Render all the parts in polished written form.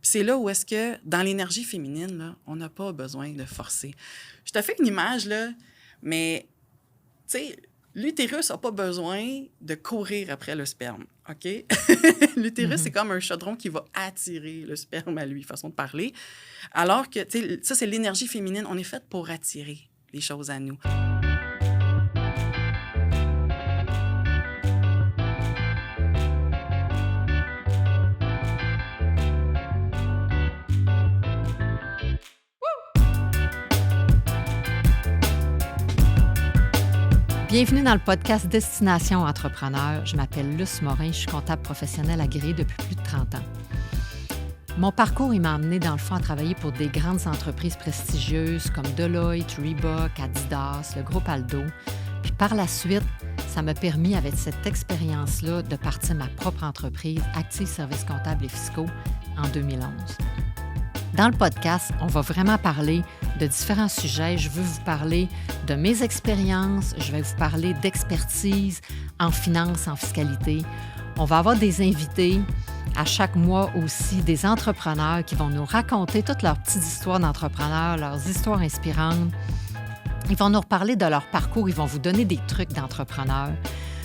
Puis c'est là où est-ce que, dans l'énergie féminine, là, on n'a pas besoin de forcer. Je te fais une image, là, mais, tu sais, l'utérus n'a pas besoin de courir après le sperme, OK? L'utérus, c'est comme un chaudron qui va attirer le sperme à lui, façon de parler. Alors que, tu sais, ça, c'est l'énergie féminine. On est fait pour attirer les choses à nous. Bienvenue dans le podcast Destination Entrepreneur. Je m'appelle Luce Morin, je suis comptable professionnelle agréée depuis plus de 30 ans. Mon parcours, il m'a amené dans le fond à travailler pour des grandes entreprises prestigieuses comme Deloitte, Reebok, Adidas, le groupe Aldo. Puis par la suite, ça m'a permis, avec cette expérience-là, de partir ma propre entreprise, Active Services comptables et fiscaux, en 2011. Dans le podcast, on va vraiment parler de différents sujets. Je veux vous parler de mes expériences, je vais vous parler d'expertise en finance, en fiscalité. On va avoir des invités à chaque mois aussi, des entrepreneurs qui vont nous raconter toutes leurs petites histoires d'entrepreneurs, leurs histoires inspirantes. Ils vont nous reparler de leur parcours, ils vont vous donner des trucs d'entrepreneurs.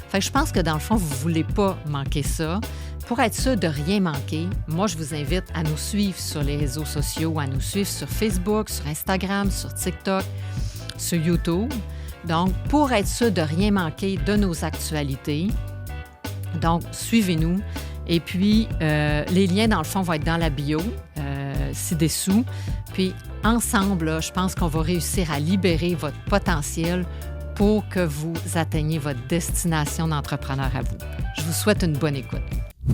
Fait que je pense que dans le fond, vous ne voulez pas manquer ça. Pour être sûr de rien manquer, moi, je vous invite à nous suivre sur les réseaux sociaux, à nous suivre sur Facebook, sur Instagram, sur TikTok, sur YouTube. Donc, pour être sûr de rien manquer de nos actualités, donc, suivez-nous. Et puis, les liens, dans le fond, vont être dans la bio, ci-dessous. Puis, ensemble, là, je pense qu'on va réussir à libérer votre potentiel pour que vous atteigniez votre destination d'entrepreneur à vous. Je vous souhaite une bonne écoute.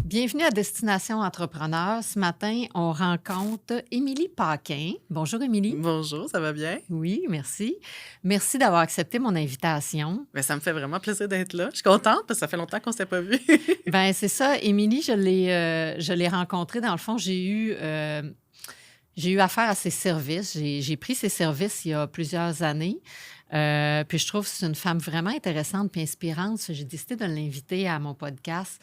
Bienvenue à Destination Entrepreneur. Ce matin, on rencontre Émilie Paquin. Bonjour, Émilie. Bonjour, ça va bien? Oui, merci. Merci d'avoir accepté mon invitation. Bien, ça me fait vraiment plaisir d'être là. Je suis contente parce que ça fait longtemps qu'on ne s'est pas vu. Bien, c'est ça. Émilie, je l'ai rencontrée. Dans le fond, j'ai eu affaire à ses services. J'ai pris ses services il y a plusieurs années. Puis je trouve que c'est une femme vraiment intéressante et inspirante. J'ai décidé de l'inviter à mon podcast.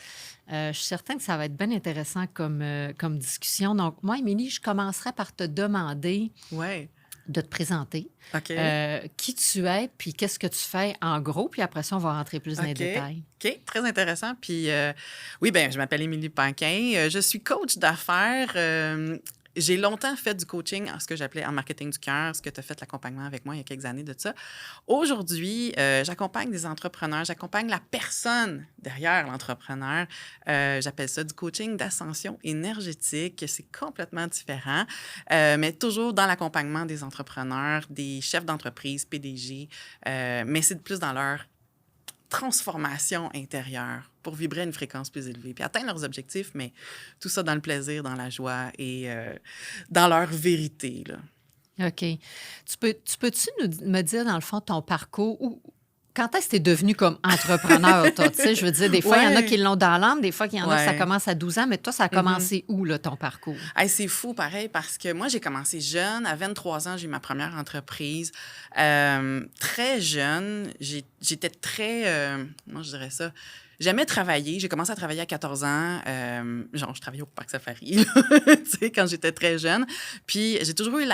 Je suis certaine que ça va être bien intéressant comme discussion. Donc, moi, Émilie, je commencerai par te demander de te présenter. OK. Qui tu es, puis qu'est-ce que tu fais en gros, puis après ça, on va rentrer plus dans les détails. OK, très intéressant. Puis oui, bien, je m'appelle Émilie Paquin. Je suis coach d'affaires. J'ai longtemps fait du coaching en ce que j'appelais en marketing du cœur, ce que tu as fait l'accompagnement avec moi il y a quelques années de ça. Aujourd'hui, j'accompagne des entrepreneurs, j'accompagne la personne derrière l'entrepreneur. J'appelle ça du coaching d'ascension énergétique. C'est complètement différent, mais toujours dans l'accompagnement des entrepreneurs, des chefs d'entreprise, PDG, mais c'est plus dans leur transformation intérieure pour vibrer à une fréquence plus élevée, puis atteindre leurs objectifs, mais tout ça dans le plaisir, dans la joie et dans leur vérité, là. OK. Tu peux-tu me dire, dans le fond, ton parcours, quand est-ce que tu es devenu comme entrepreneur, toi? Tu sais, je veux dire, des fois, il y en a qui l'ont dans l'âme, des fois, il y en a que ça commence à 12 ans, mais toi, ça a commencé où, là, ton parcours? Hey, c'est fou, pareil, parce que moi, j'ai commencé jeune. À 23 ans, j'ai eu ma première entreprise. Très jeune, j'étais très... comment je dirais ça? J'aimais travailler. J'ai commencé à travailler à 14 ans. Genre, je travaillais au Parc Safari, tu sais, quand j'étais très jeune. Puis, j'ai toujours eu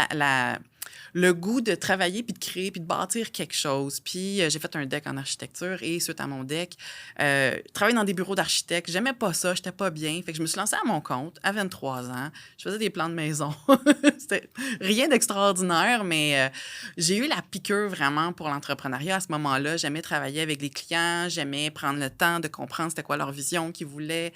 le goût de travailler, puis de créer, puis de bâtir quelque chose. Puis j'ai fait un deck en architecture et suite à mon deck, travailler dans des bureaux d'architectes, j'aimais pas ça, j'étais pas bien. Fait que je me suis lancée à mon compte à 23 ans. Je faisais des plans de maison. C'était rien d'extraordinaire, mais j'ai eu la piqûre vraiment pour l'entrepreneuriat à ce moment-là. J'aimais travailler avec les clients, j'aimais prendre le temps de comprendre c'était quoi leur vision, ce qu'ils voulaient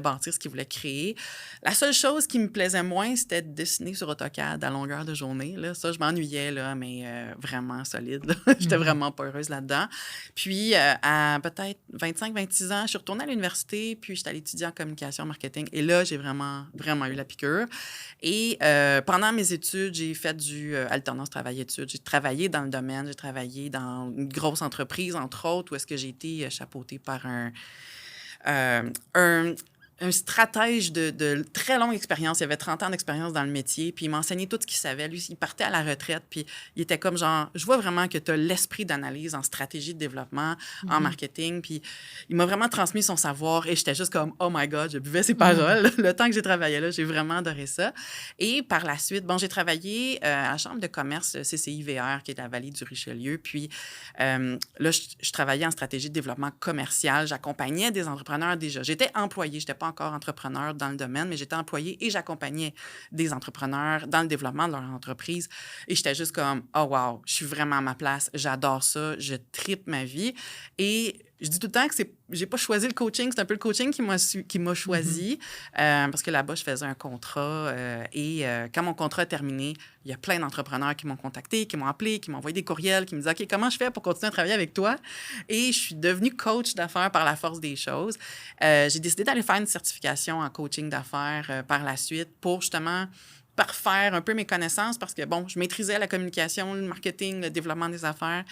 bâtir, ce qu'ils voulaient créer. La seule chose qui me plaisait moins, c'était de dessiner sur AutoCAD à longueur de journée. Là. Ça, je m'ennuyais, là, mais vraiment solide. Là. J'étais vraiment pas heureuse là-dedans. Puis, à peut-être 25-26 ans, je suis retournée à l'université, puis j'étais allée étudier en communication marketing. Et là, j'ai vraiment, vraiment eu la piqûre. Et pendant mes études, j'ai fait du alternance travail-études. J'ai travaillé dans le domaine, j'ai travaillé dans une grosse entreprise, entre autres, où est-ce que j'ai été chapeautée par un un stratège de très longue expérience. Il avait 30 ans d'expérience dans le métier, puis il m'enseignait tout ce qu'il savait. Lui, il partait à la retraite, puis il était comme genre, je vois vraiment que tu as l'esprit d'analyse en stratégie de développement, en marketing, puis il m'a vraiment transmis son savoir et j'étais juste comme, oh my God, je buvais ses paroles. Le temps que j'ai travaillé là, j'ai vraiment adoré ça. Et par la suite, bon, j'ai travaillé à la Chambre de commerce CCIVR, qui est la vallée du Richelieu, puis là, je travaillais en stratégie de développement commercial. J'accompagnais des entrepreneurs déjà. J'étais employée, je n'étais pas encore entrepreneur dans le domaine, mais j'étais employée et j'accompagnais des entrepreneurs dans le développement de leur entreprise. Et j'étais juste comme, oh wow, je suis vraiment à ma place, j'adore ça, je tripe ma vie. Et je dis tout le temps que j'ai pas choisi le coaching, c'est un peu le coaching qui m'a choisi parce que là-bas, je faisais un contrat et quand mon contrat est terminé, il y a plein d'entrepreneurs qui m'ont contacté, qui m'ont appelé, qui m'ont envoyé des courriels, qui me disaient « OK, comment je fais pour continuer à travailler avec toi? » Et je suis devenue coach d'affaires par la force des choses. J'ai décidé d'aller faire une certification en coaching d'affaires par la suite pour justement parfaire un peu mes connaissances parce que, bon, je maîtrisais la communication, le marketing, le développement des affaires.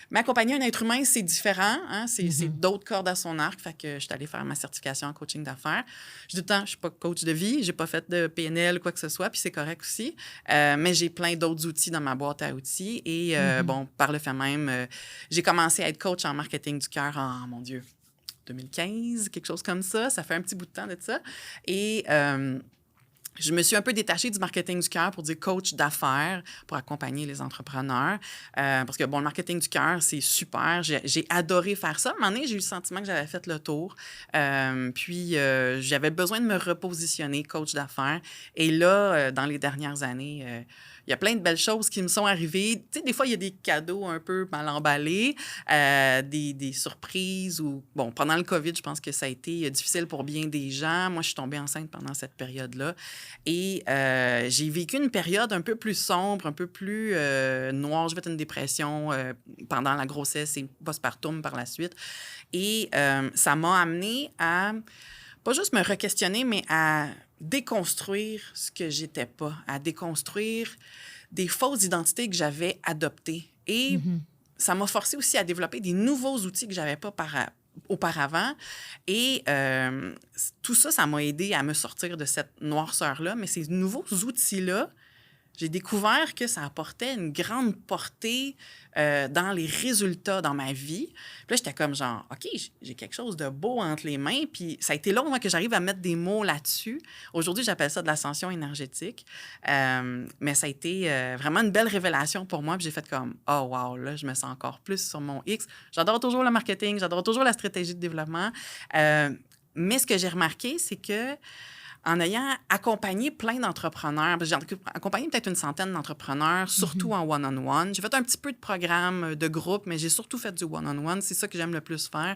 Mais accompagner un être humain, c'est différent. Hein? C'est d'autres cordes à son arc. Fait que je suis allée faire ma certification en coaching d'affaires. Je dis tout le temps, je ne suis pas coach de vie. Je n'ai pas fait de PNL ou quoi que ce soit, puis c'est correct aussi. Mais j'ai plein d'autres outils dans ma boîte à outils. Et, bon, par le fait même, j'ai commencé à être coach en marketing du cœur en, mon Dieu, 2015, quelque chose comme ça. Ça fait un petit bout de temps de ça. Et je me suis un peu détachée du marketing du cœur pour dire coach d'affaires, pour accompagner les entrepreneurs. Parce que, bon, le marketing du cœur, c'est super. J'ai adoré faire ça. À un moment donné, j'ai eu le sentiment que j'avais fait le tour. Puis, j'avais besoin de me repositionner coach d'affaires. Et là, dans les dernières années, il y a plein de belles choses qui me sont arrivées. Tu sais, des fois, il y a des cadeaux un peu mal emballés, des surprises ou... Bon, pendant le COVID, je pense que ça a été difficile pour bien des gens. Moi, je suis tombée enceinte pendant cette période-là. Et j'ai vécu une période un peu plus sombre, un peu plus noire. J'ai fait une dépression pendant la grossesse et postpartum par la suite. Et ça m'a amenée à pas juste me re-questionner, mais à déconstruire ce que j'étais pas, à déconstruire des fausses identités que j'avais adoptées. Et ça m'a forcé aussi à développer des nouveaux outils que j'avais pas auparavant. Et tout ça, ça m'a aidé à me sortir de cette noirceur-là. Mais ces nouveaux outils-là, j'ai découvert que ça apportait une grande portée dans les résultats dans ma vie. Puis là, j'étais comme genre, OK, j'ai quelque chose de beau entre les mains. Puis ça a été long que j'arrive à mettre des mots là-dessus. Aujourd'hui, j'appelle ça de l'ascension énergétique. Mais ça a été vraiment une belle révélation pour moi. Puis j'ai fait comme, oh wow, là, je me sens encore plus sur mon X. J'adore toujours le marketing, j'adore toujours la stratégie de développement. Mais ce que j'ai remarqué, c'est que en ayant accompagné plein d'entrepreneurs, j'ai accompagné peut-être une centaine d'entrepreneurs, surtout en one-on-one. J'ai fait un petit peu de programmes de groupe, mais j'ai surtout fait du one-on-one. C'est ça que j'aime le plus faire.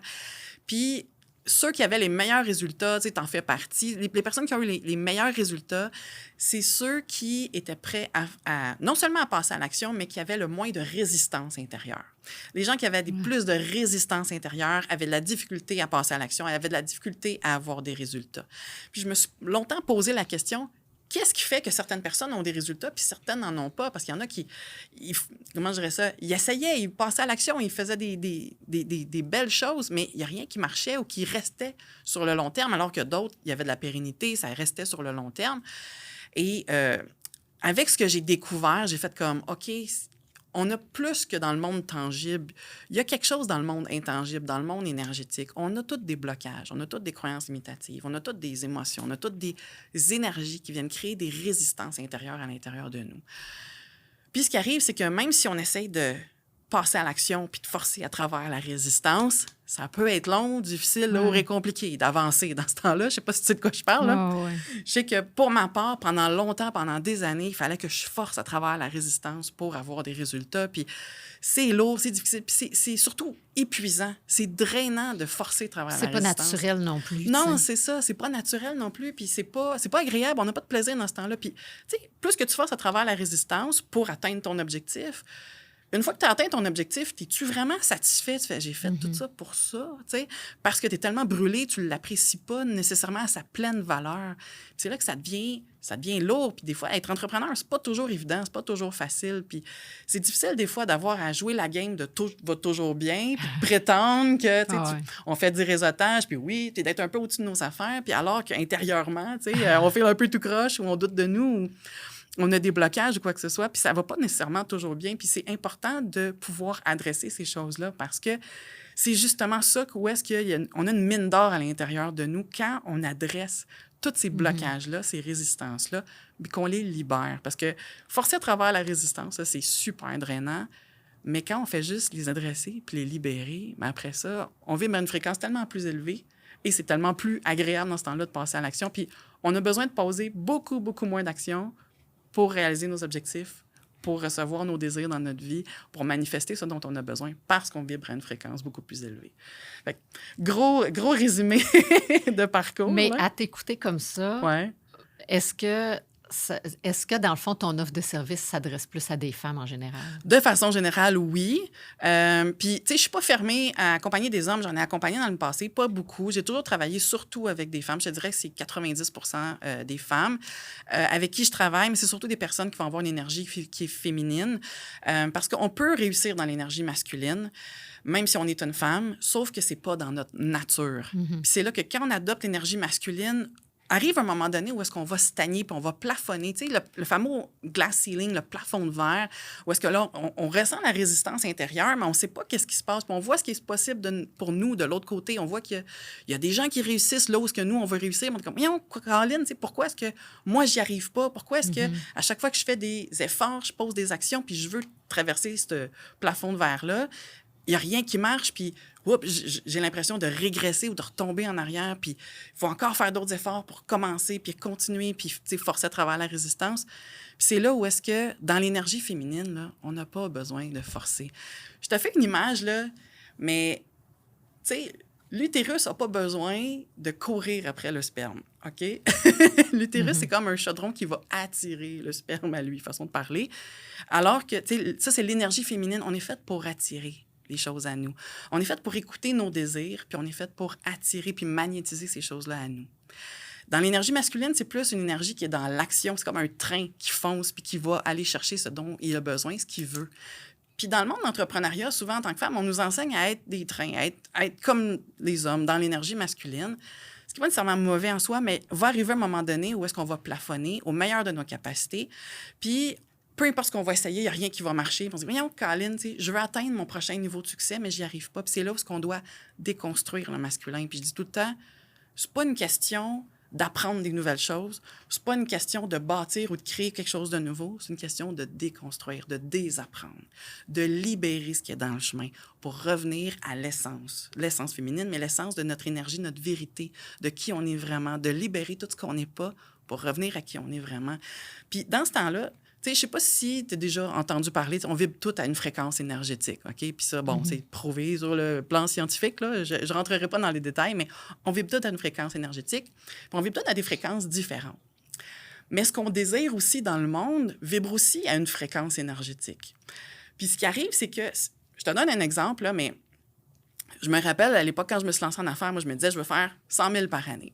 Puis, ceux qui avaient les meilleurs résultats, tu sais, t'en fais partie. Les personnes qui ont eu les meilleurs résultats, c'est ceux qui étaient prêts à non seulement à passer à l'action, mais qui avaient le moins de résistance intérieure. Les gens qui avaient plus de résistance intérieure avaient de la difficulté à passer à l'action, avaient de la difficulté à avoir des résultats. Puis je me suis longtemps posé la question, qu'est-ce qui fait que certaines personnes ont des résultats puis certaines n'en ont pas? Parce qu'il y en a qui, comment je dirais ça, ils essayaient, ils passaient à l'action, ils faisaient des belles choses, mais il n'y a rien qui marchait ou qui restait sur le long terme, alors que d'autres, il y avait de la pérennité, ça restait sur le long terme. Et avec ce que j'ai découvert, j'ai fait comme, OK, on a plus que dans le monde tangible. Il y a quelque chose dans le monde intangible, dans le monde énergétique. On a tous des blocages, on a toutes des croyances limitatives, on a toutes des émotions, on a toutes des énergies qui viennent créer des résistances intérieures à l'intérieur de nous. Puis ce qui arrive, c'est que même si on essaye de passer à l'action puis de forcer à travers la résistance, ça peut être long, difficile, lourd et compliqué d'avancer dans ce temps-là. Je ne sais pas si tu sais de quoi je parle. Là. Je sais que pour ma part, pendant longtemps, pendant des années, il fallait que je force à travers la résistance pour avoir des résultats. Puis c'est lourd, c'est difficile, puis c'est surtout épuisant. C'est drainant de forcer à travers la résistance. C'est pas naturel non plus. Non, c'est ça. C'est pas naturel non plus. Puis c'est pas agréable. On n'a pas de plaisir dans ce temps-là. Puis, tu sais, plus que tu forces à travers la résistance pour atteindre ton objectif, une fois que tu as atteint ton objectif, es-tu vraiment satisfait? Tu fais, j'ai fait tout ça pour ça, tu sais, parce que tu es tellement brûlé, tu ne l'apprécies pas nécessairement à sa pleine valeur. Puis c'est là que ça devient ça devient lourd. Puis des fois, être entrepreneur, c'est pas toujours évident, c'est pas toujours facile. Puis c'est difficile des fois d'avoir à jouer la game de tout va toujours bien, puis de prétendre que, on fait du réseautage, puis oui, puis d'être un peu au-dessus de nos affaires, puis alors qu'intérieurement, on fait un peu tout croche, ou on doute de nous, ou on a des blocages ou quoi que ce soit, puis ça va pas nécessairement toujours bien. Puis c'est important de pouvoir adresser ces choses-là parce que c'est justement ça où est-ce qu'on a une mine d'or à l'intérieur de nous quand on adresse tous ces blocages-là, ces résistances-là, puis qu'on les libère. Parce que forcer à travers la résistance, ça, c'est super drainant, mais quand on fait juste les adresser puis les libérer, bien après ça, on vibre à une fréquence tellement plus élevée et c'est tellement plus agréable dans ce temps-là de passer à l'action. Puis on a besoin de poser beaucoup, beaucoup moins d'actions pour réaliser nos objectifs, pour recevoir nos désirs dans notre vie, pour manifester ce dont on a besoin parce qu'on vibre à une fréquence beaucoup plus élevée. Fait que, gros résumé de parcours. Mais à t'écouter comme ça, ouais. Est-ce que, dans le fond, ton offre de service s'adresse plus à des femmes en général? De façon générale, oui. Puis, tu sais, je suis pas fermée à accompagner des hommes. J'en ai accompagné dans le passé, pas beaucoup. J'ai toujours travaillé surtout avec des femmes. Je te dirais que c'est 90 des femmes avec qui je travaille, mais c'est surtout des personnes qui vont avoir une énergie qui est féminine. Parce qu'on peut réussir dans l'énergie masculine, même si on est une femme, sauf que c'est pas dans notre nature. Puis c'est là que quand on adopte l'énergie masculine, arrive un moment donné où est-ce qu'on va stagner puis on va plafonner. Tu sais, le fameux glass ceiling, le plafond de verre, où est-ce que là, on ressent la résistance intérieure, mais on ne sait pas qu'est-ce qui se passe. Puis on voit ce qui est possible pour nous de l'autre côté. On voit qu'il y a des gens qui réussissent là où est-ce que nous, on veut réussir. On est comme, Caroline, pourquoi est-ce que moi, j'y arrive pas? Pourquoi est-ce que à chaque fois que je fais des efforts, je pose des actions, puis je veux traverser ce plafond de verre-là, il n'y a rien qui marche, puis j'ai l'impression de régresser ou de retomber en arrière, puis il faut encore faire d'autres efforts pour commencer, puis continuer, puis forcer à travers la résistance. Puis c'est là où est-ce que, dans l'énergie féminine, là, on n'a pas besoin de forcer. Je te fais une image, là, mais, tu sais, l'utérus n'a pas besoin de courir après le sperme, OK? L'utérus, c'est comme un chaudron qui va attirer le sperme à lui, façon de parler. Alors que, tu sais, ça, c'est l'énergie féminine. On est fait pour attirer les choses à nous. On est fait pour écouter nos désirs, puis on est fait pour attirer puis magnétiser ces choses-là à nous. Dans l'énergie masculine, c'est plus une énergie qui est dans l'action. C'est comme un train qui fonce puis qui va aller chercher ce dont il a besoin, ce qu'il veut. Puis dans le monde de l'entrepreneuriat, souvent, en tant que femme, on nous enseigne à être des trains, à être comme les hommes, dans l'énergie masculine. Ce qui n'est pas nécessairement mauvais en soi, mais va arriver un moment donné où est-ce qu'on va plafonner au meilleur de nos capacités. Puis peu importe ce qu'on va essayer, il n'y a rien qui va marcher. On se dit, voyons, Colin, je veux atteindre mon prochain niveau de succès, mais j'y arrive pas. Puis c'est là où on doit déconstruire le masculin. Puis je dis tout le temps, c'est pas une question d'apprendre des nouvelles choses. C'est pas une question de bâtir ou de créer quelque chose de nouveau. C'est une question de déconstruire, de désapprendre, de libérer ce qui est dans le chemin pour revenir à l'essence féminine, mais l'essence de notre énergie, notre vérité, de qui on est vraiment, de libérer tout ce qu'on n'est pas pour revenir à qui on est vraiment. Puis dans ce temps-là, tu sais, je sais pas si tu as déjà entendu parler, on vibre tout à une fréquence énergétique, OK? Puis ça, bon, c'est prouvé sur le plan scientifique, là. Je ne rentrerai pas dans les détails, mais on vibre tout à une fréquence énergétique. Puis on vibre tout à des fréquences différentes. Mais ce qu'on désire aussi dans le monde vibre aussi à une fréquence énergétique. Puis ce qui arrive, c'est que, je te donne un exemple, là, mais je me rappelle, à l'époque, quand je me suis lancée en affaires, moi, je me disais, je veux faire 100 000 par année.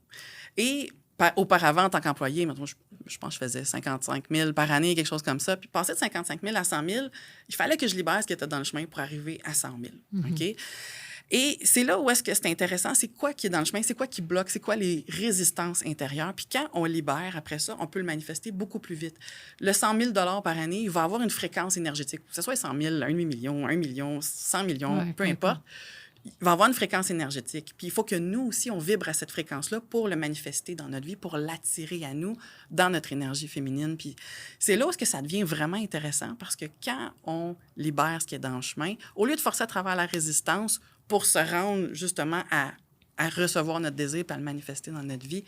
Et auparavant, en tant qu'employé, maintenant, je pense que je faisais 55 000 par année, quelque chose comme ça. Puis passer de 55 000 à 100 000, il fallait que je libère ce qui était dans le chemin pour arriver à 100 000. OK? Et c'est là où est-ce que c'est intéressant, c'est quoi qui est dans le chemin, c'est quoi qui bloque, c'est quoi les résistances intérieures. Puis quand on libère, après ça, on peut le manifester beaucoup plus vite. Le 100 000 par année, il va avoir une fréquence énergétique, que ce soit 100 000, 1 million, 1 million, 100 millions, peu importe. Il va avoir une fréquence énergétique. Puis il faut que nous aussi, on vibre à cette fréquence-là pour le manifester dans notre vie, pour l'attirer à nous dans notre énergie féminine. Puis c'est là où ça devient vraiment intéressant parce que quand on libère ce qui est dans le chemin, au lieu de forcer à travers la résistance pour se rendre justement à recevoir notre désir et à le manifester dans notre vie,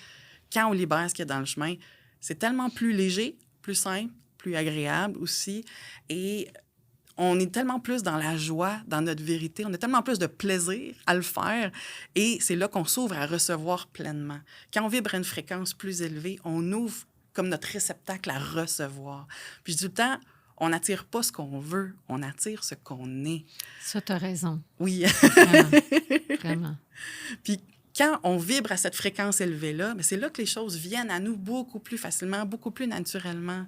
quand on libère ce qui est dans le chemin, c'est tellement plus léger, plus simple, plus agréable aussi. Et on est tellement plus dans la joie, dans notre vérité. On a tellement plus de plaisir à le faire. Et c'est là qu'on s'ouvre à recevoir pleinement. Quand on vibre à une fréquence plus élevée, on ouvre comme notre réceptacle à recevoir. Puis je dis tout le temps, on n'attire pas ce qu'on veut, on attire ce qu'on est. Ça, tu as raison. Oui. Vraiment. Vraiment. Puis quand on vibre à cette fréquence élevée-là, mais c'est là que les choses viennent à nous beaucoup plus facilement, beaucoup plus naturellement.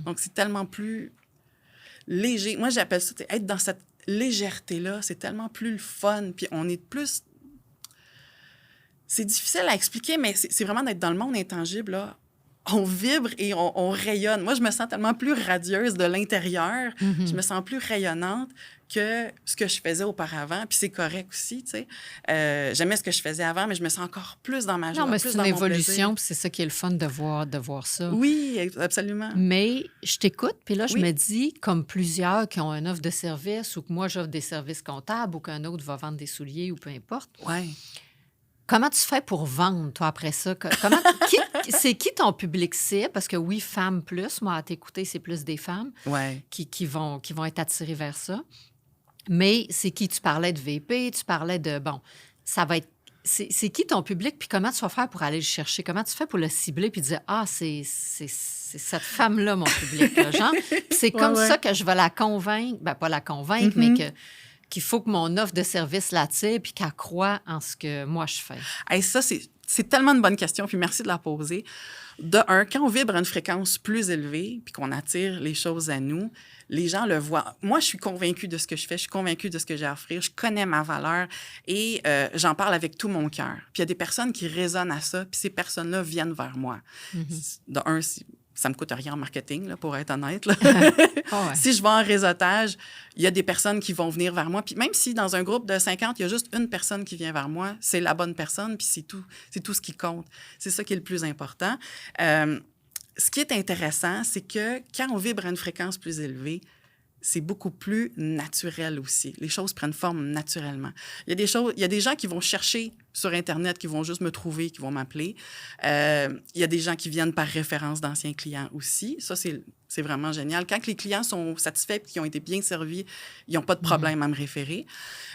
Donc, c'est tellement plus léger. Moi, j'appelle ça, être dans cette légèreté-là, c'est tellement plus le fun. Puis on est plus... C'est difficile à expliquer, mais c'est vraiment d'être dans le monde intangible, là. On vibre et on rayonne. Moi, je me sens tellement plus radieuse de l'intérieur. Je me sens plus rayonnante que ce que je faisais auparavant. Puis c'est correct aussi, tu sais. J'aimais ce que je faisais avant, mais je me sens encore plus dans ma joie, non, mais plus c'est dans une mon plaisir. évolution, puis c'est ça qui est le fun de voir ça. Oui, absolument. Mais je t'écoute, puis là, je Oui. me dis, comme plusieurs qui ont une offre de service ou que moi, j'offre des services comptables ou qu'un autre va vendre des souliers ou peu importe, Ouais. comment tu fais pour vendre, toi, après ça? C'est qui ton public cible? Parce que oui, femmes plus. Moi, à t'écouter, c'est plus des femmes Ouais. qui vont être attirées vers ça. Mais c'est qui? Tu parlais de VP, tu parlais de... Bon, ça va être... C'est qui ton public? Puis comment tu vas faire pour aller le chercher? Comment tu fais pour le cibler puis dire, ah, c'est cette femme-là, mon public, là, genre? Puis c'est comme ça que je vais la convaincre. Ben, pas la convaincre, mais qu'il faut que mon offre de service l'attire puis qu'elle croit en ce que moi, je fais. Hey, ça, c'est tellement une bonne question, puis merci de la poser. De un, quand on vibre à une fréquence plus élevée, puis qu'on attire les choses à nous, les gens le voient. Moi, je suis convaincue de ce que je fais, je suis convaincue de ce que j'ai à offrir, je connais ma valeur et j'en parle avec tout mon cœur. Puis il y a des personnes qui résonnent à ça, puis ces personnes-là viennent vers moi. De un, ça me coûte rien en marketing, là, pour être honnête. Là. Oh ouais. Si je vais en réseautage, il y a des personnes qui vont venir vers moi. Puis même si dans un groupe de 50, il y a juste une personne qui vient vers moi, c'est la bonne personne, puis c'est tout ce qui compte. C'est ça qui est le plus important. Ce qui est intéressant, c'est que quand on vibre à une fréquence plus élevée, c'est beaucoup plus naturel aussi. Les choses prennent forme naturellement. Il y a des gens qui vont chercher sur Internet, qui vont juste me trouver, qui vont m'appeler. Il y a des gens qui viennent par référence d'anciens clients aussi. Ça, c'est vraiment génial. Quand les clients sont satisfaits et qu'ils ont été bien servis, ils n'ont pas de problème à me référer.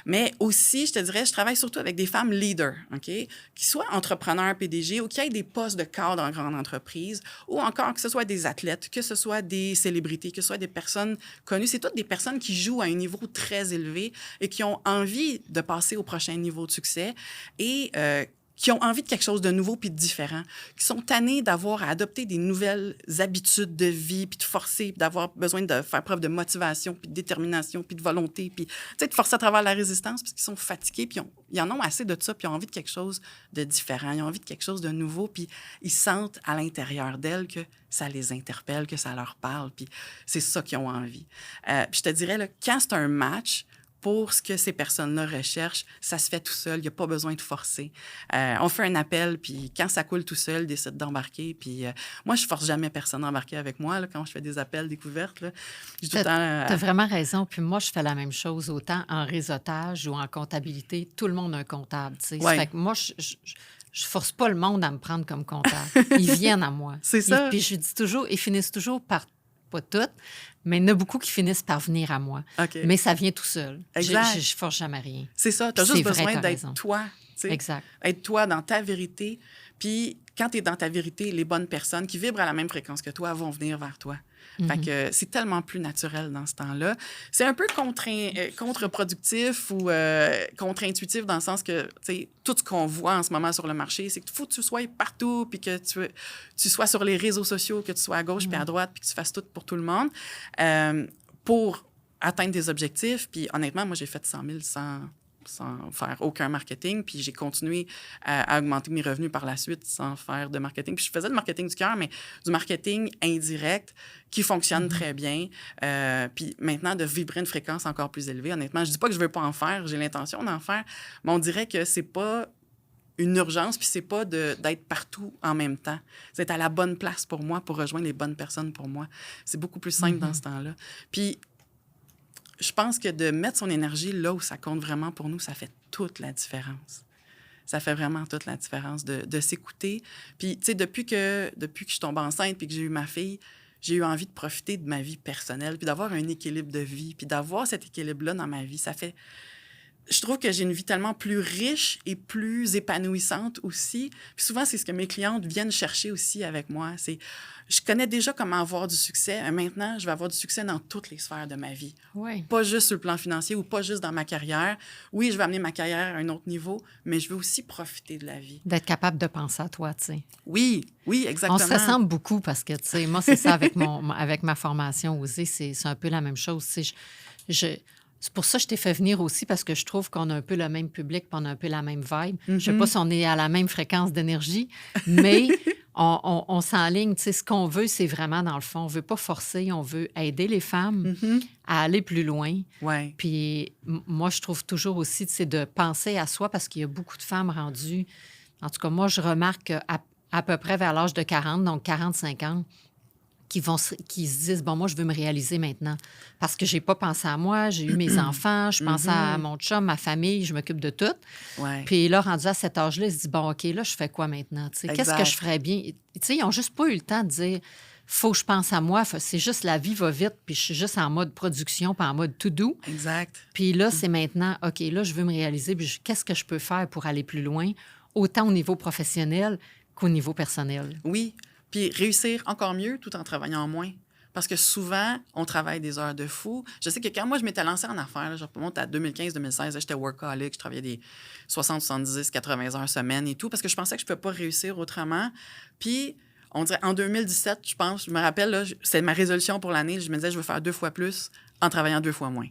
Mais aussi, je te dirais, je travaille surtout avec des femmes leaders, OK? Qui soient entrepreneurs, PDG, ou qui aient des postes de cadre en grande entreprise, ou encore que ce soit des athlètes, que ce soit des célébrités, que ce soit des personnes connues. C'est toutes des personnes qui jouent à un niveau très élevé et qui ont envie de passer au prochain niveau de succès et qui ont envie de quelque chose de nouveau puis de différent, qui sont tannés d'avoir à adopter des nouvelles habitudes de vie puis de forcer, puis d'avoir besoin de faire preuve de motivation puis de détermination puis de volonté, puis tu sais, de forcer à travers la résistance parce qu'ils sont fatigués puis ils en ont assez de ça puis ils ont envie de quelque chose de différent, ils ont envie de quelque chose de nouveau puis ils sentent à l'intérieur d'elles que ça les interpelle, que ça leur parle puis c'est ça qu'ils ont envie. Puis je te dirais, là, quand c'est un match, pour ce que ces personnes-là recherchent, ça se fait tout seul. Il n'y a pas besoin de forcer. On fait un appel, puis quand ça coule tout seul, décide d'embarquer. Puis moi, je ne force jamais personne à embarquer avec moi là, quand je fais des appels découvertes. Tu as vraiment raison. Puis moi, je fais la même chose, autant en réseautage ou en comptabilité. Tout le monde a un comptable. Ouais. Fait que moi, je force pas le monde à me prendre comme comptable. Ils viennent à moi. C'est ça. Puis je dis toujours, ils finissent toujours par... Pas toutes, mais il y en a beaucoup qui finissent par venir à moi. Okay. Mais ça vient tout seul. Exact. Je force jamais rien. C'est ça. Tu as juste besoin d'être raison. Toi. T'sais. Exact. Être toi dans ta vérité. Puis quand tu es dans ta vérité, les bonnes personnes qui vibrent à la même fréquence que toi vont venir vers toi. Fait que c'est tellement plus naturel dans ce temps-là. C'est un peu contre-productif ou contre-intuitif dans le sens que, tu sais, tout ce qu'on voit en ce moment sur le marché, c'est qu'il faut que tu sois partout, puis que tu sois sur les réseaux sociaux, que tu sois à gauche puis à droite, puis que tu fasses tout pour tout le monde, pour atteindre des objectifs. Puis honnêtement, moi, j'ai fait 100 000 sans faire aucun marketing, puis j'ai continué à augmenter mes revenus par la suite sans faire de marketing. Puis je faisais du marketing du cœur, mais du marketing indirect qui fonctionne très bien. Puis maintenant, de vibrer une fréquence encore plus élevée, honnêtement, je dis pas que je veux pas en faire, j'ai l'intention d'en faire, mais on dirait que c'est pas une urgence, puis c'est pas d'être partout en même temps. C'est être à la bonne place pour moi, pour rejoindre les bonnes personnes pour moi. C'est beaucoup plus simple dans ce temps-là. Puis je pense que de mettre son énergie là où ça compte vraiment pour nous, ça fait toute la différence. Ça fait vraiment toute la différence de s'écouter. Puis, tu sais, depuis que je suis tombée enceinte puis que j'ai eu ma fille, j'ai eu envie de profiter de ma vie personnelle puis d'avoir un équilibre de vie puis d'avoir cet équilibre-là dans ma vie. Ça fait je trouve que j'ai une vie tellement plus riche et plus épanouissante aussi. Puis souvent, c'est ce que mes clientes viennent chercher aussi avec moi. Je connais déjà comment avoir du succès. Maintenant, je vais avoir du succès dans toutes les sphères de ma vie. Oui. Pas juste sur le plan financier ou pas juste dans ma carrière. Oui, je vais amener ma carrière à un autre niveau, mais je veux aussi profiter de la vie. D'être capable de penser à toi, tu sais. Oui, exactement. On se ressemble beaucoup parce que, tu sais, moi, c'est ça avec ma formation Oser, c'est un peu la même chose. Tu sais, c'est pour ça que je t'ai fait venir aussi, parce que je trouve qu'on a un peu le même public, puis on a un peu la même vibe. Je ne sais pas si on est à la même fréquence d'énergie, mais on s'enligne. Tu sais, ce qu'on veut, c'est vraiment, dans le fond, on ne veut pas forcer, on veut aider les femmes à aller plus loin. Ouais. Puis moi, je trouve toujours aussi, tu sais, de penser à soi, parce qu'il y a beaucoup de femmes rendues. En tout cas, moi, je remarque qu'à peu près vers l'âge de 40, donc 40-50, qui se disent, bon, moi, je veux me réaliser maintenant parce que j'ai pas pensé à moi, j'ai eu mes enfants, je pense à mon chum, ma famille, je m'occupe de tout. Ouais. Puis là, rendu à cet âge-là, ils se disent, bon, OK, là, je fais quoi maintenant? Tu sais, qu'est-ce que je ferais bien? Tu sais, ils n'ont juste pas eu le temps de dire, faut que je pense à moi. C'est juste, la vie va vite, puis je suis juste en mode production, pas en mode to-do. Exact. Puis là, c'est maintenant, OK, là, je veux me réaliser, puis qu'est-ce que je peux faire pour aller plus loin, autant au niveau professionnel qu'au niveau personnel? Oui. Puis réussir encore mieux tout en travaillant moins. Parce que souvent, on travaille des heures de fou. Je sais que quand moi, je m'étais lancée en affaires, là, je remonte à 2015-2016, j'étais workaholic, je travaillais des 60, 70, 80 heures semaine et tout, parce que je pensais que je ne pouvais pas réussir autrement. Puis, on dirait, en 2017, je pense, je me rappelle, là, c'est ma résolution pour l'année, je me disais, je veux faire 2 fois plus en travaillant 2 fois moins.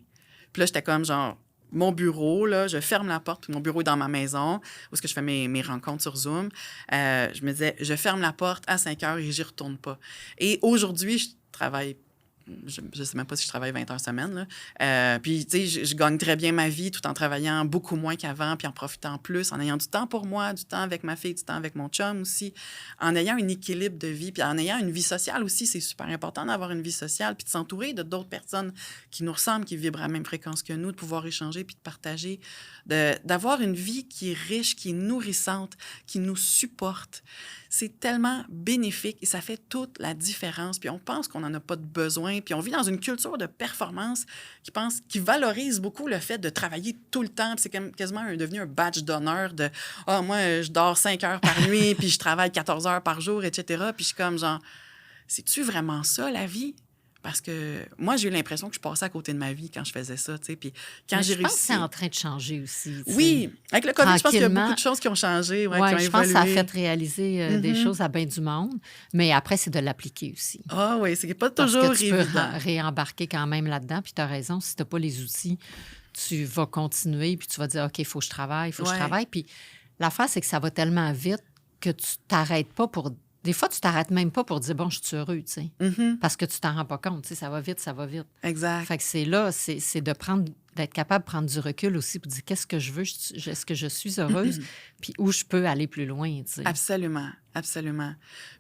Puis là, j'étais comme genre... Mon bureau, là, je ferme la porte. Mon bureau est dans ma maison, où est-ce que je fais mes rencontres sur Zoom. Je me disais, je ferme la porte à 5 heures et j'y retourne pas. Et aujourd'hui, je travaille... Je ne sais même pas si je travaille 20 heures semaine. Là. Puis, tu sais, je gagne très bien ma vie tout en travaillant beaucoup moins qu'avant, puis en profitant plus, en ayant du temps pour moi, du temps avec ma fille, du temps avec mon chum aussi, en ayant un équilibre de vie, puis en ayant une vie sociale aussi. C'est super important d'avoir une vie sociale, puis de s'entourer de d'autres personnes qui nous ressemblent, qui vibrent à la même fréquence que nous, de pouvoir échanger, puis de partager, d'avoir une vie qui est riche, qui est nourrissante, qui nous supporte. C'est tellement bénéfique et ça fait toute la différence. Puis on pense qu'on n'en a pas de besoin. Puis on vit dans une culture de performance qui valorise beaucoup le fait de travailler tout le temps. Puis c'est quasiment devenu un badge d'honneur de « Ah, moi, je dors 5 heures par nuit, puis je travaille 14 heures par jour, etc. » Puis je suis comme genre « C'est-tu vraiment ça, la vie? » Parce que moi, j'ai eu l'impression que je passais à côté de ma vie quand je faisais ça, tu sais. Puis quand j'ai réussi... Je pense que c'est en train de changer aussi. Oui, avec le COVID, je pense qu'il y a beaucoup de choses qui ont changé, qui ont évolué. Je pense que ça a fait réaliser des choses à bien du monde, mais après, c'est de l'appliquer aussi. Ah oui, c'est pas toujours parce que tu évident. peux réembarquer quand même là-dedans, puis tu as raison, si tu n'as pas les outils, tu vas continuer, puis tu vas dire, OK, il faut que je travaille, il faut que je travaille. Puis l'affaire, c'est que ça va tellement vite que tu t'arrêtes pas pour... Des fois, tu t'arrêtes même pas pour dire, bon, je suis heureux, tu sais. Parce que tu t'en rends pas compte, tu sais, ça va vite, ça va vite. Exact. Fait que c'est là, c'est d'être capable de prendre du recul aussi pour dire, qu'est-ce que je veux? Est-ce que je suis heureuse? Puis où je peux aller plus loin, tu sais. Absolument, absolument.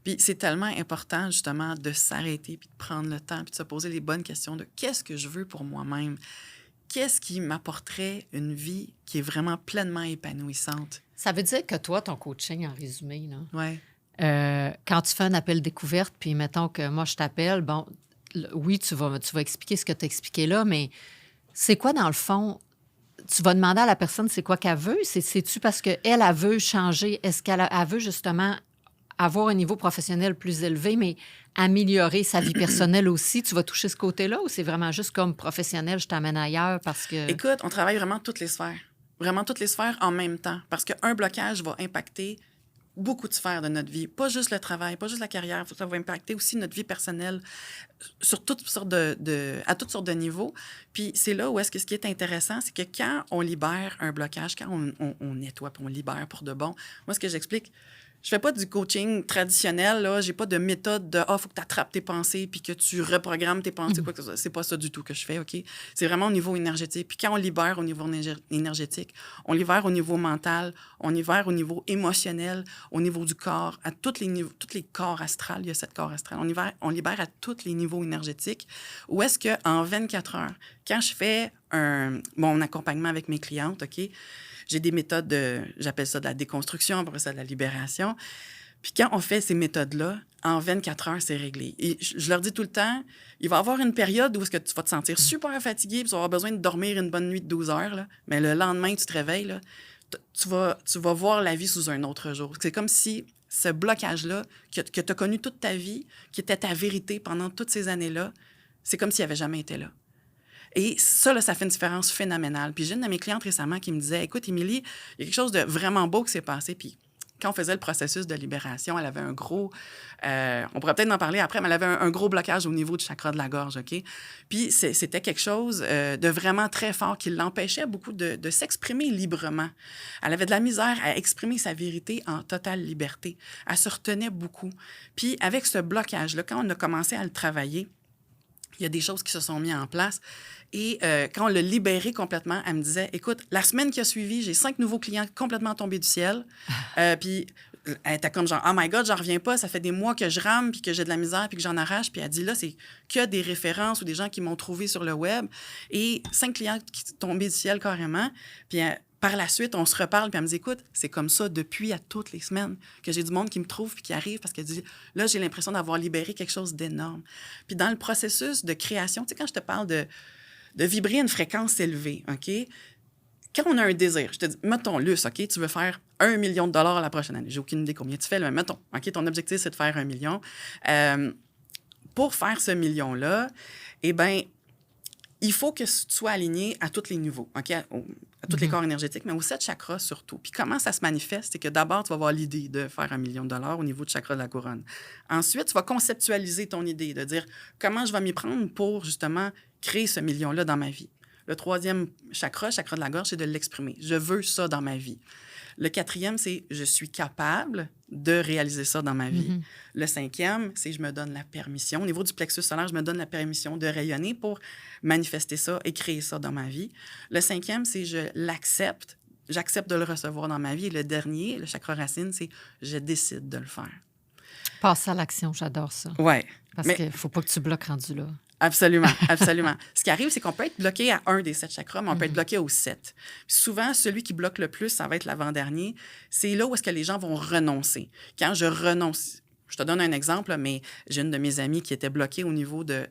Puis c'est tellement important, justement, de s'arrêter, puis de prendre le temps, puis de se poser les bonnes questions de qu'est-ce que je veux pour moi-même? Qu'est-ce qui m'apporterait une vie qui est vraiment pleinement épanouissante? Ça veut dire que toi, ton coaching, en résumé, là... Oui. Quand tu fais un appel découverte, puis mettons que moi, je t'appelle, bon, oui, tu vas expliquer ce que tu as expliqué là, mais c'est quoi, dans le fond? Tu vas demander à la personne c'est quoi qu'elle veut? C'est-tu parce qu'elle, elle veut changer? Est-ce qu'elle veut justement avoir un niveau professionnel plus élevé, mais améliorer sa vie personnelle aussi? Tu vas toucher ce côté-là ou c'est vraiment juste comme professionnel, je t'amène ailleurs parce que... Écoute, on travaille vraiment toutes les sphères. Vraiment toutes les sphères en même temps. Parce qu'un blocage va impacter beaucoup de sphères de notre vie. Pas juste le travail, pas juste la carrière. Ça va impacter aussi notre vie personnelle sur toutes sortes à toutes sortes de niveaux. Puis c'est là où est-ce que ce qui est intéressant, c'est que quand on libère un blocage, quand on nettoie puis on libère pour de bon, moi, ce que j'explique, je fais pas du coaching traditionnel, là. J'ai pas de méthode de « Ah, faut que tu attrapes tes pensées puis que tu reprogrammes tes pensées. » quoi que ce soit. C'est pas ça du tout que je fais, OK? C'est vraiment au niveau énergétique. Puis quand on libère au niveau énergétique, on libère au niveau mental, on libère au niveau émotionnel, au niveau du corps, à tous les niveaux, tous les corps astrales, il y a 7 corps astrales. On libère à tous les niveaux énergétiques. Où est-ce qu'en 24 heures, quand je fais mon accompagnement avec mes clientes, OK? J'ai des méthodes j'appelle ça de la déconstruction, après ça de la libération. Puis quand on fait ces méthodes-là, en 24 heures, c'est réglé. Et je leur dis tout le temps, il va y avoir une période où est-ce que tu vas te sentir super fatigué, puis tu vas avoir besoin de dormir une bonne nuit de 12 heures, là. Mais le lendemain, tu te réveilles, là, tu vas voir la vie sous un autre jour. C'est comme si ce blocage-là, que tu as connu toute ta vie, qui était ta vérité pendant toutes ces années-là, c'est comme s'il n'avait jamais été là. Et ça, là, ça fait une différence phénoménale. Puis j'ai une de mes clientes récemment qui me disait, écoute, Émilie, il y a quelque chose de vraiment beau qui s'est passé, puis quand on faisait le processus de libération, elle avait un gros... on pourrait peut-être en parler après, mais elle avait un gros blocage au niveau du chakra de la gorge, OK? Puis c'était quelque chose de vraiment très fort qui l'empêchait beaucoup de s'exprimer librement. Elle avait de la misère à exprimer sa vérité en totale liberté. Elle se retenait beaucoup. Puis avec ce blocage-là, quand on a commencé à le travailler, il y a des choses qui se sont mises en place. Et quand on l'a libéré complètement, elle me disait, écoute, la semaine qui a suivi, j'ai 5 nouveaux clients complètement tombés du ciel. Puis elle était comme genre, oh my God, j'en reviens pas, ça fait des mois que je rame, puis que j'ai de la misère, puis que j'en arrache. Puis elle dit, là, c'est que des références ou des gens qui m'ont trouvé sur le web. Et 5 clients qui sont tombés du ciel carrément. Puis par la suite, on se reparle, puis elle me dit, écoute, c'est comme ça depuis à toutes les semaines que j'ai du monde qui me trouve puis qui arrive parce qu'elle dit, là, j'ai l'impression d'avoir libéré quelque chose d'énorme. Puis dans le processus de création, tu sais, quand je te parle de vibrer à une fréquence élevée, OK? Quand on a un désir, je te dis, mettons, Luce, OK, tu veux faire 1 million de dollars la prochaine année. J'ai aucune idée combien tu fais, mais mettons, OK, ton objectif, c'est de faire 1 million. Pour faire ce million-là, eh bien, il faut que tu sois aligné à tous les niveaux, OK? À tous les corps énergétiques, mais aux 7 chakras surtout. Puis comment ça se manifeste? C'est que d'abord, tu vas avoir l'idée de faire 1 million de dollars au niveau du chakra de la couronne. Ensuite, tu vas conceptualiser ton idée, de dire comment je vais m'y prendre pour justement créer ce million-là dans ma vie. Le 3e chakra, chakra de la gorge, c'est de l'exprimer. Je veux ça dans ma vie. Le 4e, c'est je suis capable de réaliser ça dans ma vie. Le 5e, c'est je me donne la permission. Au niveau du plexus solaire, je me donne la permission de rayonner pour manifester ça et créer ça dans ma vie. Le 5e, c'est je l'accepte. J'accepte de le recevoir dans ma vie. Et le dernier, le chakra racine, c'est je décide de le faire. Passer à l'action, j'adore ça. Oui. Parce qu'il ne faut pas que tu bloques rendu là. Absolument, absolument. Ce qui arrive, c'est qu'on peut être bloqué à un des 7 chakras, mais on peut être bloqué aux 7. Puis souvent, celui qui bloque le plus, ça va être l'avant-dernier. C'est là où est-ce que les gens vont renoncer. Quand je renonce, je te donne un exemple, là, mais j'ai une de mes amies qui était bloquée au niveau de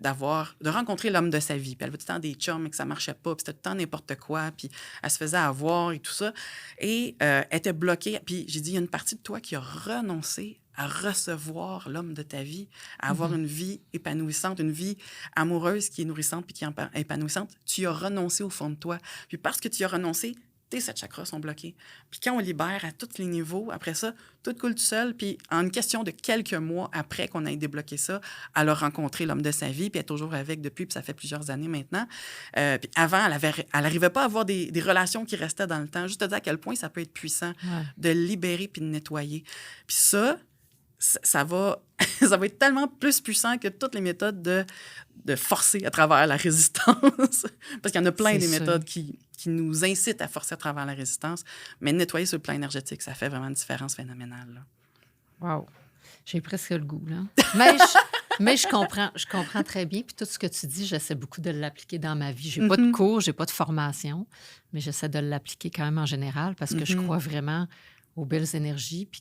rencontrer l'homme de sa vie. Puis elle avait tout le temps des chums, mais que ça marchait pas, puis c'était tout le temps n'importe quoi, puis elle se faisait avoir et tout ça. Et elle était bloquée. Puis j'ai dit, il y a une partie de toi qui a renoncé à recevoir l'homme de ta vie, à avoir une vie épanouissante, une vie amoureuse qui est nourrissante puis qui est épanouissante. Tu as renoncé au fond de toi. Puis parce que tu as renoncé, tes 7 chakras sont bloqués. Puis quand on libère à tous les niveaux, après ça, tout coule tout seul. Puis en une question de quelques mois après qu'on ait débloqué ça, elle a rencontré l'homme de sa vie, puis elle est toujours avec depuis, puis ça fait plusieurs années maintenant. Puis avant, elle n'arrivait pas à avoir des relations qui restaient dans le temps. Juste te dire à quel point ça peut être puissant de libérer puis de nettoyer. Puis ça va être tellement plus puissant que toutes les méthodes de forcer à travers la résistance. Parce qu'il y en a plein des méthodes qui nous incitent à forcer à travers la résistance. Mais nettoyer sur le plan énergétique, ça fait vraiment une différence phénoménale. Wow! J'ai presque le goût, là. Mais je comprends très bien. Puis tout ce que tu dis, j'essaie beaucoup de l'appliquer dans ma vie. J'ai pas de cours, j'ai pas de formation, mais j'essaie de l'appliquer quand même en général parce que je crois vraiment aux belles énergies. Puis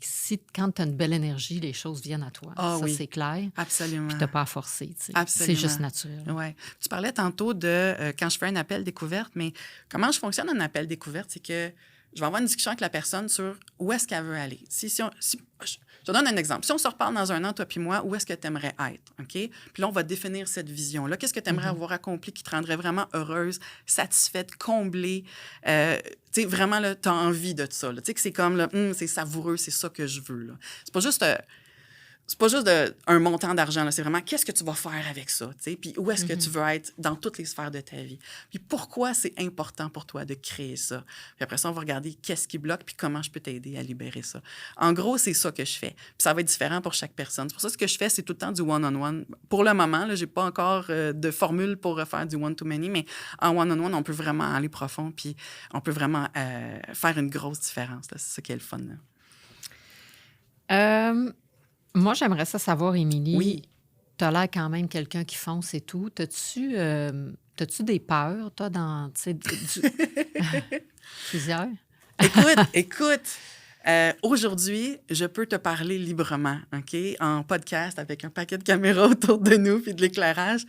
quand tu as une belle énergie, les choses viennent à toi. Ah, ça, oui. c'est clair. Absolument. Puis tu n'as pas à forcer. Absolument. C'est juste naturel. Ouais. Tu parlais tantôt de quand je fais un appel découverte, mais comment je fonctionne en appel découverte, c'est que je vais avoir une discussion avec la personne sur où est-ce qu'elle veut aller. Je te donne un exemple. Si on se reparle dans un an, toi puis moi, où est-ce que tu aimerais être? OK? Puis là, on va définir cette vision-là. Qu'est-ce que tu aimerais avoir accompli qui te rendrait vraiment heureuse, satisfaite, comblée? Tu sais, vraiment, tu as envie de ça. Tu sais, que c'est comme, là, c'est savoureux, c'est ça que je veux. Là. C'est pas juste un montant d'argent, là. C'est vraiment qu'est-ce que tu vas faire avec ça, tu sais, puis où est-ce que tu veux être dans toutes les sphères de ta vie. Puis pourquoi c'est important pour toi de créer ça. Puis après ça, on va regarder qu'est-ce qui bloque puis comment je peux t'aider à libérer ça. En gros, c'est ça que je fais. Puis ça va être différent pour chaque personne. C'est pour ça que ce que je fais, c'est tout le temps du one-on-one. Pour le moment, là, j'ai pas encore de formule pour faire du one-to-many, mais en one-on-one, on peut vraiment aller profond puis on peut vraiment faire une grosse différence. Là. C'est ça qui est le fun. Là. Moi, j'aimerais ça savoir, Émilie. Oui. Tu as l'air quand même quelqu'un qui fonce et tout. T'as-tu des peurs, toi, dans... Plusieurs? Écoute, Aujourd'hui, je peux te parler librement, OK, en podcast avec un paquet de caméras autour de nous puis de l'éclairage.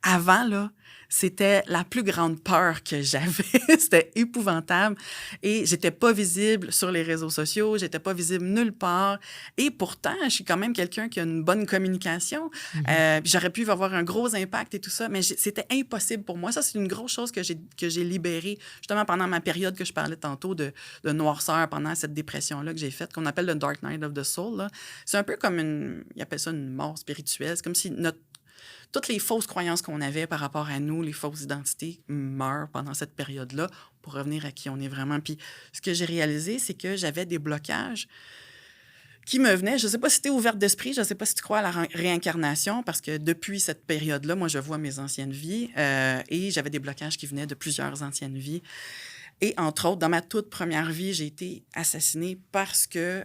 Avant, là, c'était la plus grande peur que j'avais. C'était épouvantable. Et j'étais pas visible sur les réseaux sociaux, j'étais pas visible nulle part. Et pourtant, je suis quand même quelqu'un qui a une bonne communication. Puis j'aurais pu avoir un gros impact et tout ça, mais c'était impossible pour moi. Ça, c'est une grosse chose que j'ai libérée, justement, pendant ma période que je parlais tantôt de noirceur, pendant cette dépression-là que j'ai faite, qu'on appelle le Dark Night of the Soul. Là. C'est un peu comme ils appellent ça une mort spirituelle. C'est comme si toutes les fausses croyances qu'on avait par rapport à nous, les fausses identités, meurent pendant cette période-là pour revenir à qui on est vraiment. Puis ce que j'ai réalisé, c'est que j'avais des blocages qui me venaient. Je ne sais pas si tu es ouverte d'esprit, je ne sais pas si tu crois à la réincarnation, parce que depuis cette période-là, moi, je vois mes anciennes vies et j'avais des blocages qui venaient de plusieurs anciennes vies. Et entre autres, dans ma toute première vie, j'ai été assassinée parce que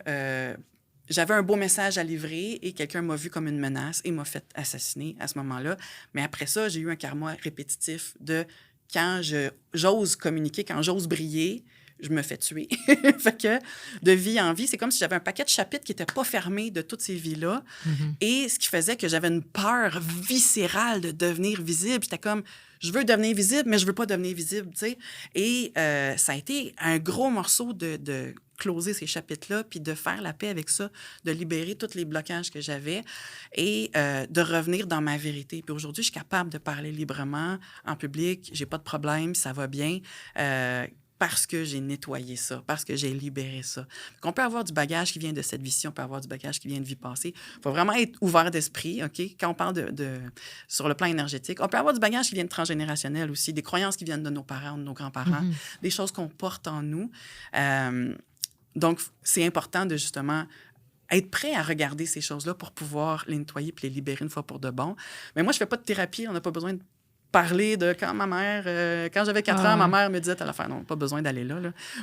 j'avais un beau message à livrer et quelqu'un m'a vu comme une menace et m'a fait assassiner à ce moment-là. Mais après ça, j'ai eu un karma répétitif de quand j'ose communiquer, quand j'ose briller, je me fais tuer. Fait que de vie en vie, c'est comme si j'avais un paquet de chapitres qui n'étaient pas fermés de toutes ces vies-là. Et ce qui faisait que j'avais une peur viscérale de devenir visible. J'étais comme, je veux devenir visible, mais je veux pas devenir visible, tu sais. Et ça a été un gros morceau de closer ces chapitres-là, puis de faire la paix avec ça, de libérer tous les blocages que j'avais et de revenir dans ma vérité. Puis aujourd'hui, je suis capable de parler librement en public, j'ai pas de problème, ça va bien. Parce que j'ai nettoyé ça, parce que j'ai libéré ça. On peut avoir du bagage qui vient de cette vie-ci, on peut avoir du bagage qui vient de vie passée. Il faut vraiment être ouvert d'esprit, OK? Quand on parle sur le plan énergétique, on peut avoir du bagage qui vient de transgénérationnel aussi, des croyances qui viennent de nos parents, de nos grands-parents, des choses qu'on porte en nous. Donc, c'est important de justement être prêt à regarder ces choses-là pour pouvoir les nettoyer puis les libérer une fois pour de bon. Mais moi, je ne fais pas de thérapie, on n'a pas besoin de parler de quand ma mère, quand j'avais 4 ans, ma mère me disait telle affaire. Non, pas besoin d'aller là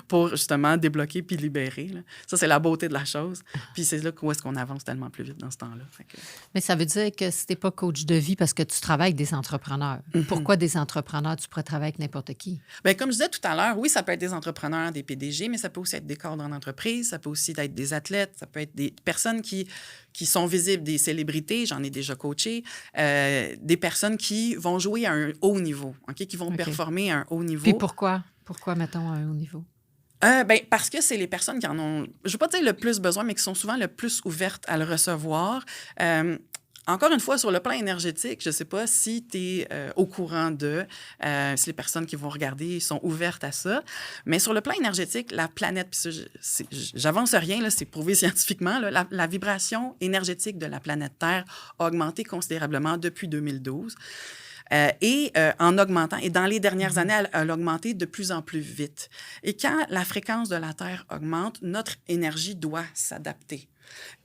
pour justement débloquer puis libérer. Là. Ça, c'est la beauté de la chose. Puis c'est là où est-ce qu'on avance tellement plus vite dans ce temps-là. Mais ça veut dire que si t'es pas coach de vie parce que tu travailles avec des entrepreneurs, pourquoi des entrepreneurs? Tu pourrais travailler avec n'importe qui. Bien, comme je disais tout à l'heure, oui, ça peut être des entrepreneurs, des PDG, mais ça peut aussi être des cadres en entreprise, ça peut aussi être des athlètes, ça peut être des personnes qui sont visibles, des célébrités, j'en ai déjà coaché, des personnes qui vont jouer à un haut niveau, okay, qui vont performer à un haut niveau. Puis pourquoi? Pourquoi, mettons, à un haut niveau? Parce que c'est les personnes qui en ont, je ne veux pas dire le plus besoin, mais qui sont souvent le plus ouvertes à le recevoir. Encore une fois, sur le plan énergétique, je ne sais pas si tu es au courant si les personnes qui vont regarder sont ouvertes à ça, mais sur le plan énergétique, la planète, puis ça, j'avance rien, là, c'est prouvé scientifiquement, là, la vibration énergétique de la planète Terre a augmenté considérablement depuis 2012. En augmentant, et dans les dernières années, elle a augmenté de plus en plus vite. Et quand la fréquence de la Terre augmente, notre énergie doit s'adapter.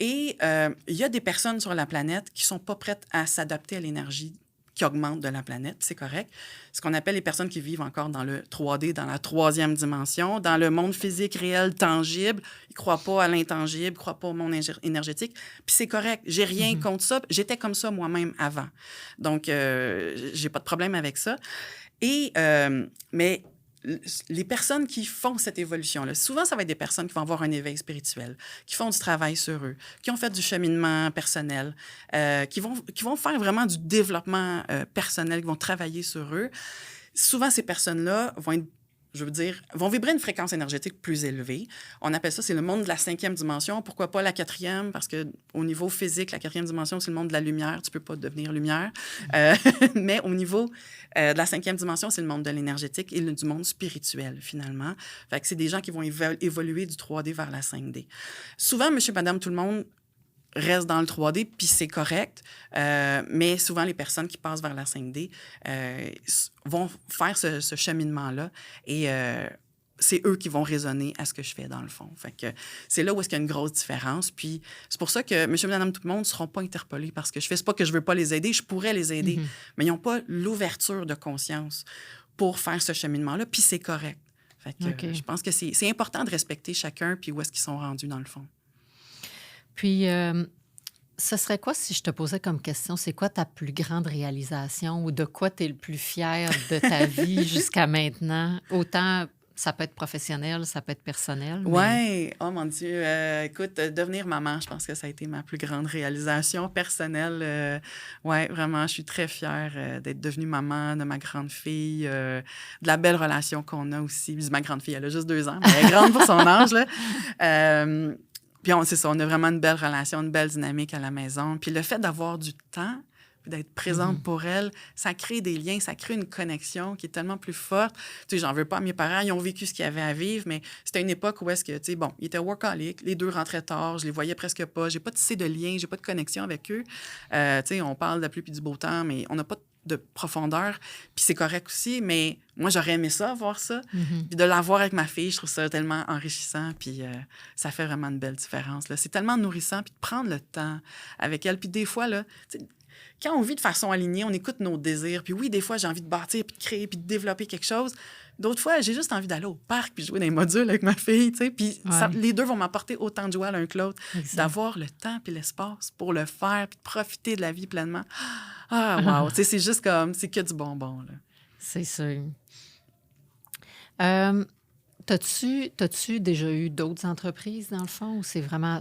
Et il y a des personnes sur la planète qui ne sont pas prêtes à s'adapter à l'énergie qui augmente de la planète, c'est correct. Ce qu'on appelle les personnes qui vivent encore dans le 3D, dans la troisième dimension, dans le monde physique réel, tangible. Ils ne croient pas à l'intangible, ils ne croient pas au monde énergétique. Puis c'est correct, j'ai rien contre ça. J'étais comme ça moi-même avant. Donc, j'ai pas de problème avec ça. Mais les personnes qui font cette évolution-là, souvent, ça va être des personnes qui vont avoir un éveil spirituel, qui font du travail sur eux, qui ont fait du cheminement personnel, qui vont faire vraiment du développement personnel, qui vont travailler sur eux. Souvent, ces personnes-là vont vibrer une fréquence énergétique plus élevée. On appelle ça, c'est le monde de la 5e dimension. Pourquoi pas la 4e? Parce qu'au niveau physique, la 4e dimension, c'est le monde de la lumière. Tu peux pas devenir lumière. Mais au niveau de la 5e dimension, c'est le monde de l'énergétique et du monde spirituel, finalement. Fait que c'est des gens qui vont évoluer du 3D vers la 5D. Souvent, monsieur, madame, tout le monde reste dans le 3D, puis c'est correct. Mais souvent, les personnes qui passent vers la 5D vont faire ce cheminement-là et c'est eux qui vont raisonner à ce que je fais, dans le fond. Fait que c'est là où est-ce qu'il y a une grosse différence. Puis c'est pour ça que monsieur, madame, tout le monde ne seront pas interpellés parce que je fais. C'est pas que je veux pas les aider, je pourrais les aider, mais ils n'ont pas l'ouverture de conscience pour faire ce cheminement-là, puis c'est correct. Fait que je pense que c'est important de respecter chacun puis où est-ce qu'ils sont rendus, dans le fond. Puis, ce serait quoi si je te posais comme question, c'est quoi ta plus grande réalisation ou de quoi tu es le plus fier de ta vie jusqu'à maintenant? Autant Ça peut être professionnel, ça peut être personnel. Mais... Oui, oh mon Dieu. Écoute, devenir maman, je pense que ça a été ma plus grande réalisation personnelle. Oui, vraiment, je suis très fière d'être devenue maman de ma grande fille, de la belle relation qu'on a aussi. Ma grande fille, elle a juste 2 ans, mais elle est grande pour son âge, là. Puis c'est ça, on a vraiment une belle relation, une belle dynamique à la maison. Puis le fait d'avoir du temps, d'être présente pour elle, ça crée des liens, ça crée une connexion qui est tellement plus forte. Tu sais, j'en veux pas à mes parents, ils ont vécu ce qu'ils avaient à vivre, mais c'était une époque où est-ce que, tu sais, bon, ils étaient workaholics, les 2 rentraient tard, je les voyais presque pas, j'ai pas tissé de lien, j'ai pas de connexion avec eux. Tu sais, on parle de la pluie puis du beau temps, mais on n'a pas de profondeur, puis c'est correct aussi, mais moi, j'aurais aimé ça, voir ça. Puis de l'avoir avec ma fille, je trouve ça tellement enrichissant, puis ça fait vraiment une belle différence, là. C'est tellement nourrissant, puis de prendre le temps avec elle. Puis des fois, là, quand on vit de façon alignée, on écoute nos désirs. Puis oui, des fois, j'ai envie de bâtir, puis de créer, puis de développer quelque chose. D'autres fois, j'ai juste envie d'aller au parc, puis jouer dans les modules avec ma fille, tu sais. Puis les 2 vont m'apporter autant de joie l'un que l'autre. D'avoir le temps puis l'espace pour le faire, puis de profiter de la vie pleinement. Ah, wow! Tu sais, c'est juste comme, c'est que du bonbon, là. C'est sûr. T'as-tu déjà eu d'autres entreprises, dans le fond, ou c'est vraiment...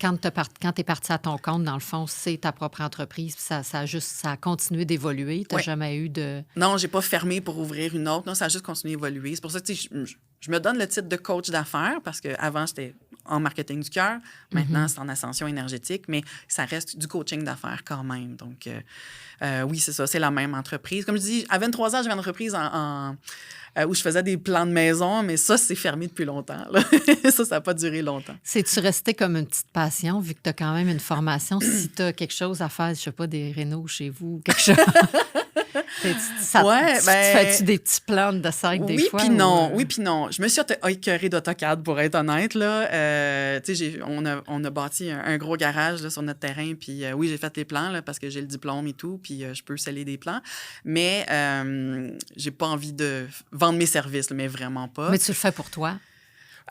Quand tu es parti à ton compte, dans le fond, c'est ta propre entreprise, puis ça a continué d'évoluer. Tu n'as jamais eu de... Non, j'ai pas fermé pour ouvrir une autre. Non, ça a juste continué d'évoluer. C'est pour ça que je me donne le titre de coach d'affaires parce qu'avant, j'étais en marketing du cœur. Maintenant, c'est en ascension énergétique, mais ça reste du coaching d'affaires quand même. Donc, oui, c'est ça, c'est la même entreprise. Comme je dis, à 23 ans, j'avais une entreprise où je faisais des plans de maison, mais ça, c'est fermé depuis longtemps, là. Ça n'a pas duré longtemps. C'est-tu resté comme une petite passion, vu que tu as quand même une formation? Si tu as quelque chose à faire, je sais pas, des rénos chez vous ou quelque chose... Fais-tu des petits plans de sac des fois? Oui, puis non. Je me suis écœurée d'AutoCAD, pour être honnête, là. Tu sais, on a bâti un gros garage là, sur notre terrain, puis oui, j'ai fait les plans, là, parce que j'ai le diplôme et tout, puis je peux sceller des plans. Mais j'ai pas envie de vendre mes services, là, mais vraiment pas. Mais tu le fais pour toi?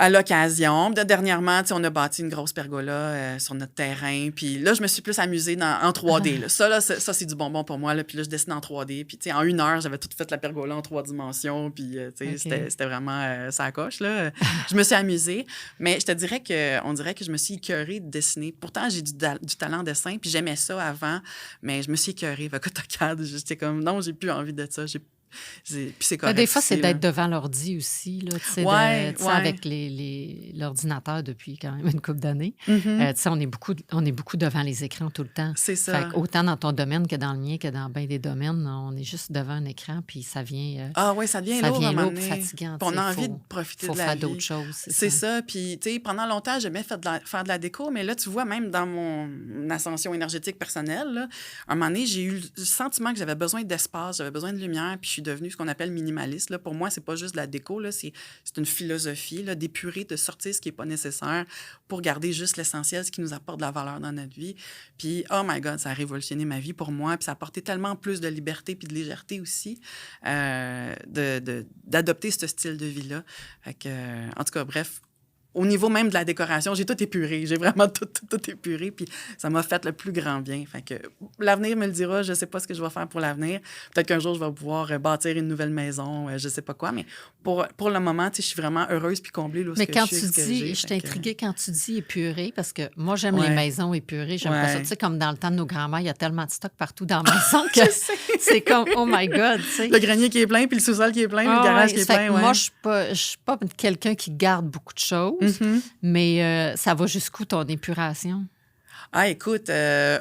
À l'occasion. Dernièrement, on a bâti une grosse pergola sur notre terrain. Puis là, je me suis plus amusée en 3D. Là. Ça, c'est du bonbon pour moi. Là. Puis là, je dessine en 3D. Puis en 1 heure, j'avais tout fait la pergola en 3 dimensions. Puis c'était vraiment ça coche. Là. Je me suis amusée. Mais je te dirais on dirait que je me suis écœurée de dessiner. Pourtant, j'ai du talent en dessin. Puis j'aimais ça avant. Mais je me suis écœurée avec AutoCAD. J'étais comme, non, j'ai plus envie de ça. Puis c'est correct. Des fois, c'est aussi, d'être devant l'ordi aussi, là, avec l'ordinateur depuis quand même une couple d'années. On est beaucoup devant les écrans tout le temps. C'est ça. Fait autant dans ton domaine que dans le mien, que dans bien des domaines, on est juste devant un écran, puis ça vient... ça devient lourd, fatigant. On a envie de profiter de la vie. Il faut faire d'autres choses. C'est ça. Puis, tu sais, pendant longtemps, j'aimais faire de la déco, mais là, tu vois, même dans mon ascension énergétique personnelle, là, à un moment donné, j'ai eu le sentiment que j'avais besoin d'espace, j'avais besoin de lumière, puis je suis devenue ce qu'on appelle minimaliste. Là. Pour moi, c'est pas juste de la déco, là, c'est une philosophie là, d'épurer, de sortir ce qui n'est pas nécessaire pour garder juste l'essentiel, ce qui nous apporte de la valeur dans notre vie. Puis, oh my God, ça a révolutionné ma vie pour moi, puis ça a apporté tellement plus de liberté puis de légèreté aussi d'adopter ce style de vie-là. Fait que, en tout cas, bref, au niveau même de la décoration, j'ai tout épuré. J'ai vraiment tout épuré, puis ça m'a fait le plus grand bien. Fait que l'avenir me le dira. Je sais pas ce que je vais faire pour l'avenir. Peut-être qu'un jour, je vais pouvoir bâtir une nouvelle maison, je sais pas quoi. Mais pour le moment, je suis vraiment heureuse puis comblée. Là, mais quand tu dis, je suis intriguée quand tu dis épuré, parce que moi, j'aime les maisons épurées. J'aime pas ça. Tu sais, comme dans le temps de nos grands-mères, il y a tellement de stock partout dans la maison que c'est comme, oh my God, tu sais. Le grenier qui est plein, puis le sous-sol qui est plein, le garage qui est plein. Moi, je suis pas quelqu'un qui garde beaucoup de choses. Mais ça va jusqu'où ton épuration? Ah, écoute,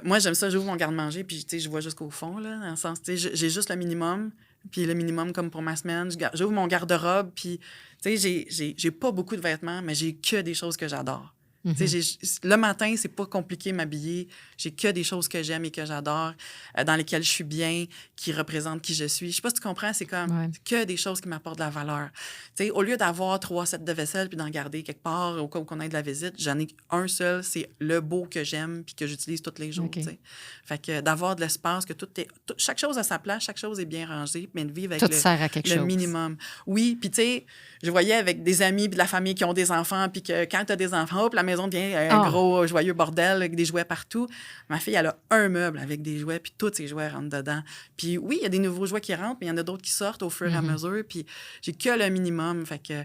moi, j'aime ça. J'ouvre mon garde-manger, puis je vois jusqu'au fond, là, dans le sens, j'ai juste le minimum, puis le minimum comme pour ma semaine. J'ouvre mon garde-robe, puis j'ai pas beaucoup de vêtements, mais j'ai que des choses que j'adore. Le matin, c'est pas compliqué m'habiller. J'ai que des choses que j'aime et que j'adore, dans lesquelles je suis bien, qui représentent qui je suis. Je sais pas si tu comprends, c'est comme que des choses qui m'apportent de la valeur. T'sais, au lieu d'avoir 3 sets de vaisselle puis d'en garder quelque part au cas où on ait de la visite, j'en ai un seul, c'est le beau que j'aime puis que j'utilise tous les jours. Okay. Fait que d'avoir de l'espace, que chaque chose a sa place, chaque chose est bien rangée, mais de vivre avec sert à quelque chose. Minimum. Oui, puis tu sais, je voyais avec des amis puis de la famille qui ont des enfants, puis que quand tu as des enfants, hop, la maison devient un gros, joyeux bordel avec des jouets partout. Ma fille, elle a un meuble avec des jouets, puis tous ses jouets rentrent dedans. Puis oui, il y a des nouveaux jouets qui rentrent, mais il y en a d'autres qui sortent au fur et à mesure, puis j'ai que le minimum. Fait que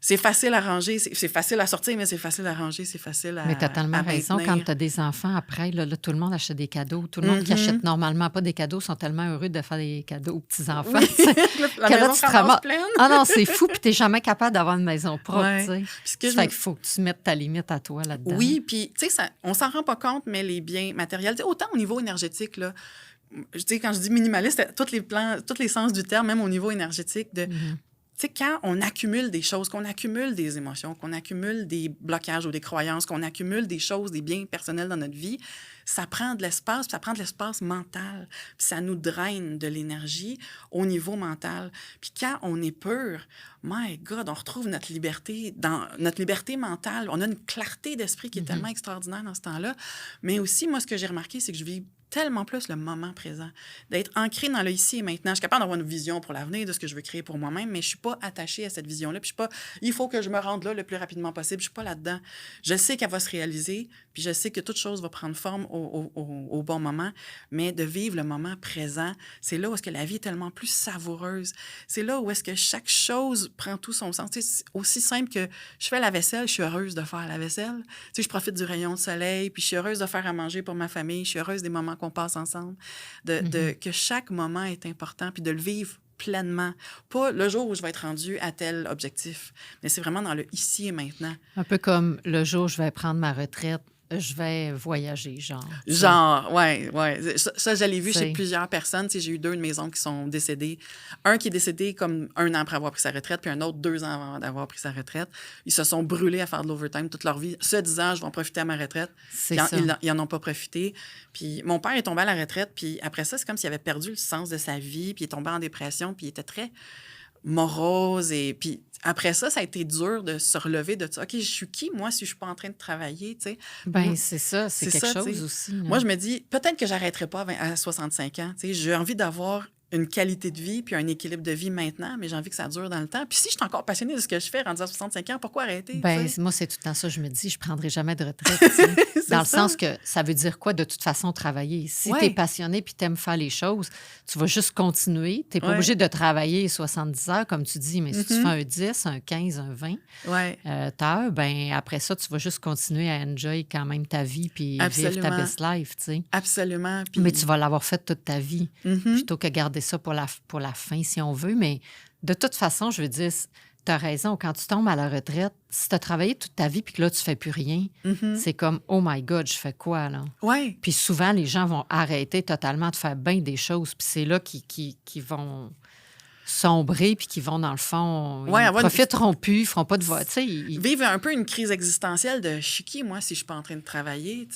c'est facile à ranger, c'est facile à sortir, mais c'est facile à ranger, c'est facile à Mais tu as tellement raison. Quand tu as des enfants, après, là, tout le monde achète des cadeaux. Tout le monde qui achète normalement pas des cadeaux sont tellement heureux de faire des cadeaux aux petits-enfants. Oui. La maison se ramasse pleine. Ah non, c'est fou, puis tu n'es jamais capable d'avoir une maison propre. Ouais. Fait qu'il faut que tu mettes ta limite à toi là-dedans. Oui, puis tu sais, on s'en rend pas compte, mais les biens matériels, autant au niveau énergétique, là, quand je dis minimaliste, tous les sens du terme, même au niveau énergétique, tu sais, quand on accumule des choses, qu'on accumule des émotions, qu'on accumule des blocages ou des croyances, qu'on accumule des choses, des biens personnels dans notre vie, ça prend de l'espace, puis ça prend de l'espace mental. Puis ça nous draine de l'énergie au niveau mental. Puis quand on est pur, my God, on retrouve notre liberté mentale. On a une clarté d'esprit qui est tellement extraordinaire dans ce temps-là. Mais aussi, moi, ce que j'ai remarqué, c'est que je vis tellement plus le moment présent, d'être ancré dans le ici et maintenant. Je suis capable d'avoir une vision pour l'avenir de ce que je veux créer pour moi-même, mais je suis pas attachée à cette vision-là. Puis je suis pas, il faut que je me rende là le plus rapidement possible. Je suis pas là-dedans. Je sais qu'elle va se réaliser, puis je sais que toute chose va prendre forme au bon moment, mais de vivre le moment présent, c'est là où est-ce que la vie est tellement plus savoureuse. C'est là où est-ce que chaque chose prend tout son sens. Tu sais, c'est aussi simple que je fais la vaisselle, je suis heureuse de faire la vaisselle. Tu sais, je profite du rayon de soleil, puis je suis heureuse de faire à manger pour ma famille, je suis heureuse des moments qu'on passe ensemble, que chaque moment est important, puis de le vivre pleinement. Pas le jour où je vais être rendue à tel objectif, mais c'est vraiment dans le ici et maintenant. Un peu comme le jour où je vais prendre ma retraite, je vais voyager, genre. Oui. Ça, je l'ai vu chez plusieurs personnes. Tu sais, j'ai eu 2 de mes oncles qui sont décédés. Un qui est décédé comme 1 an après avoir pris sa retraite, puis un autre 2 ans avant d'avoir pris sa retraite. Ils se sont brûlés à faire de l'overtime toute leur vie, se disant, je vais en profiter à ma retraite. Ils n'en ont pas profité. Puis mon père est tombé à la retraite, puis après ça, c'est comme s'il avait perdu le sens de sa vie, puis il est tombé en dépression, puis il était très morose. Et puis après ça, ça a été dur de se relever de ça. OK, je suis qui, moi, si je suis pas en train de travailler, tu sais? Bien, c'est ça, c'est quelque chose aussi. Là. Moi, je me dis, peut-être que j'arrêterai pas à 65 ans. Tu sais, j'ai envie d'avoir une qualité de vie puis un équilibre de vie maintenant, mais j'ai envie que ça dure dans le temps. Puis si je suis encore passionnée de ce que je fais rendu à 65 ans, pourquoi arrêter? Bien, moi, c'est tout le temps ça. Je me dis, je prendrai jamais de retraite. Dans le sens que ça veut dire quoi, de toute façon, travailler? Si tu es passionné puis tu aimes faire les choses, tu vas juste continuer. Tu n'es pas obligé de travailler 70 heures, comme tu dis, mais si tu fais un 10, un 15, un 20 heures, ben après ça, tu vas juste continuer à enjoy quand même ta vie puis vivre ta best life, tu sais. Absolument. Puis... Mais tu vas l'avoir fait toute ta vie, plutôt que garder ça pour la fin, si on veut. Mais de toute façon, je veux dire, tu as raison, quand tu tombes à la retraite, si tu as travaillé toute ta vie puis que là, tu fais plus rien, c'est comme, oh my God, je fais quoi, là? Oui. Puis souvent, les gens vont arrêter totalement de faire bien des choses, puis c'est là qu'ils vont sombrer puis qui vont, dans le fond, ils profiteront plus, ils feront pas de vote. Vivent un peu une crise existentielle de « je suis qui, moi, si je suis pas en train de travailler? »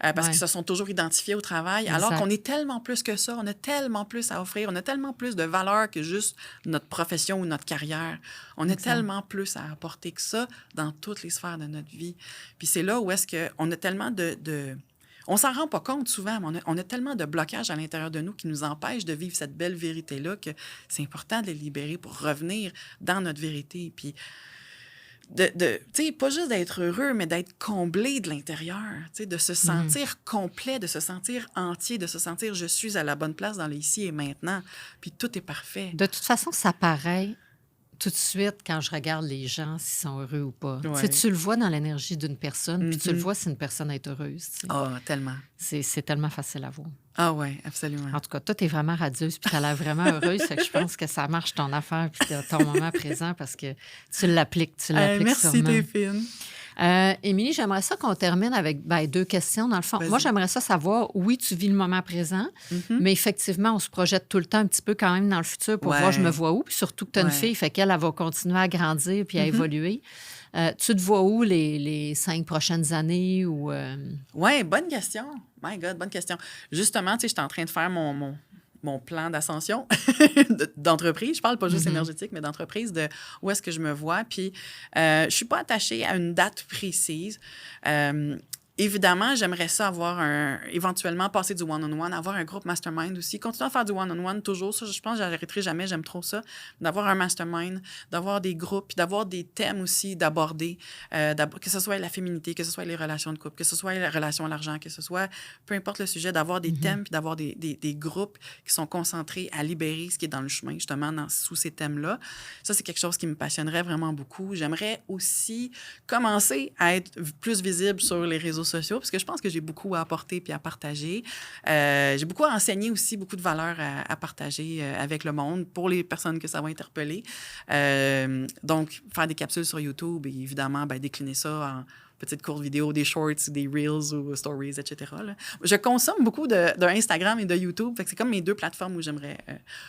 Parce qu'ils se sont toujours identifiés au travail, alors qu'on est tellement plus que ça, on a tellement plus à offrir, on a tellement plus de valeur que juste notre profession ou notre carrière. On a tellement plus à apporter que ça dans toutes les sphères de notre vie. Puis c'est là où est-ce qu'on a tellement on s'en rend pas compte souvent, mais on a tellement de blocages à l'intérieur de nous qui nous empêchent de vivre cette belle vérité-là que c'est important de les libérer pour revenir dans notre vérité. Puis, tu sais, pas juste d'être heureux, mais d'être comblé de l'intérieur, tu sais, de se sentir complet, de se sentir entier, de se sentir « je suis à la bonne place dans l'ici et maintenant », puis tout est parfait. De toute façon, ça paraît tout de suite quand je regarde les gens s'ils sont heureux ou pas. Ouais. Tu le vois dans l'énergie d'une personne, puis tu le vois si une personne est heureuse. Ah, tellement. C'est tellement facile à voir. Ah oui, absolument. En tout cas, toi, t'es vraiment radieuse, puis t'as l'air vraiment heureuse. Fait que je pense que ça marche ton affaire, puis ton moment présent, parce que tu l'appliques merci, sûrement. T'es fine. Émilie, j'aimerais ça qu'on termine avec 2 questions, dans le fond. Vas-y. Moi, j'aimerais ça savoir, oui, tu vis le moment présent, mais effectivement, on se projette tout le temps un petit peu quand même dans le futur pour voir je me vois où, puis surtout que tu as une fille, fait qu'elle va continuer à grandir puis à évoluer. Tu te vois où les 5 prochaines années? Ou Oui, bonne question. My God, bonne question. Justement, tu sais, j'étais en train de faire mon plan d'ascension d'entreprise. Je parle pas juste énergétique, mais d'entreprise, de où est-ce que je me vois. Puis, je suis pas attachée à une date précise. évidemment, j'aimerais ça éventuellement passer du one-on-one, avoir un groupe mastermind aussi. Continuer à faire du one-on-one toujours. Ça, je pense que j'arrêterai jamais. J'aime trop ça. D'avoir un mastermind, d'avoir des groupes, puis d'avoir des thèmes aussi d'aborder. Que ce soit la féminité, que ce soit les relations de couple, que ce soit les relations à l'argent, que ce soit, peu importe le sujet, d'avoir des thèmes, puis d'avoir des groupes qui sont concentrés à libérer ce qui est dans le chemin, justement, sous ces thèmes-là. Ça, c'est quelque chose qui me passionnerait vraiment beaucoup. J'aimerais aussi commencer à être plus visible sur les réseaux sociaux, parce que je pense que j'ai beaucoup à apporter puis à partager. J'ai beaucoup à enseigner aussi, beaucoup de valeurs à partager avec le monde pour les personnes que ça va interpeller. Donc, faire des capsules sur YouTube et évidemment, décliner ça en petites courtes vidéos, des shorts, des reels ou stories, etc. Là. Je consomme beaucoup de Instagram et de YouTube. Fait que c'est comme mes deux plateformes où j'aimerais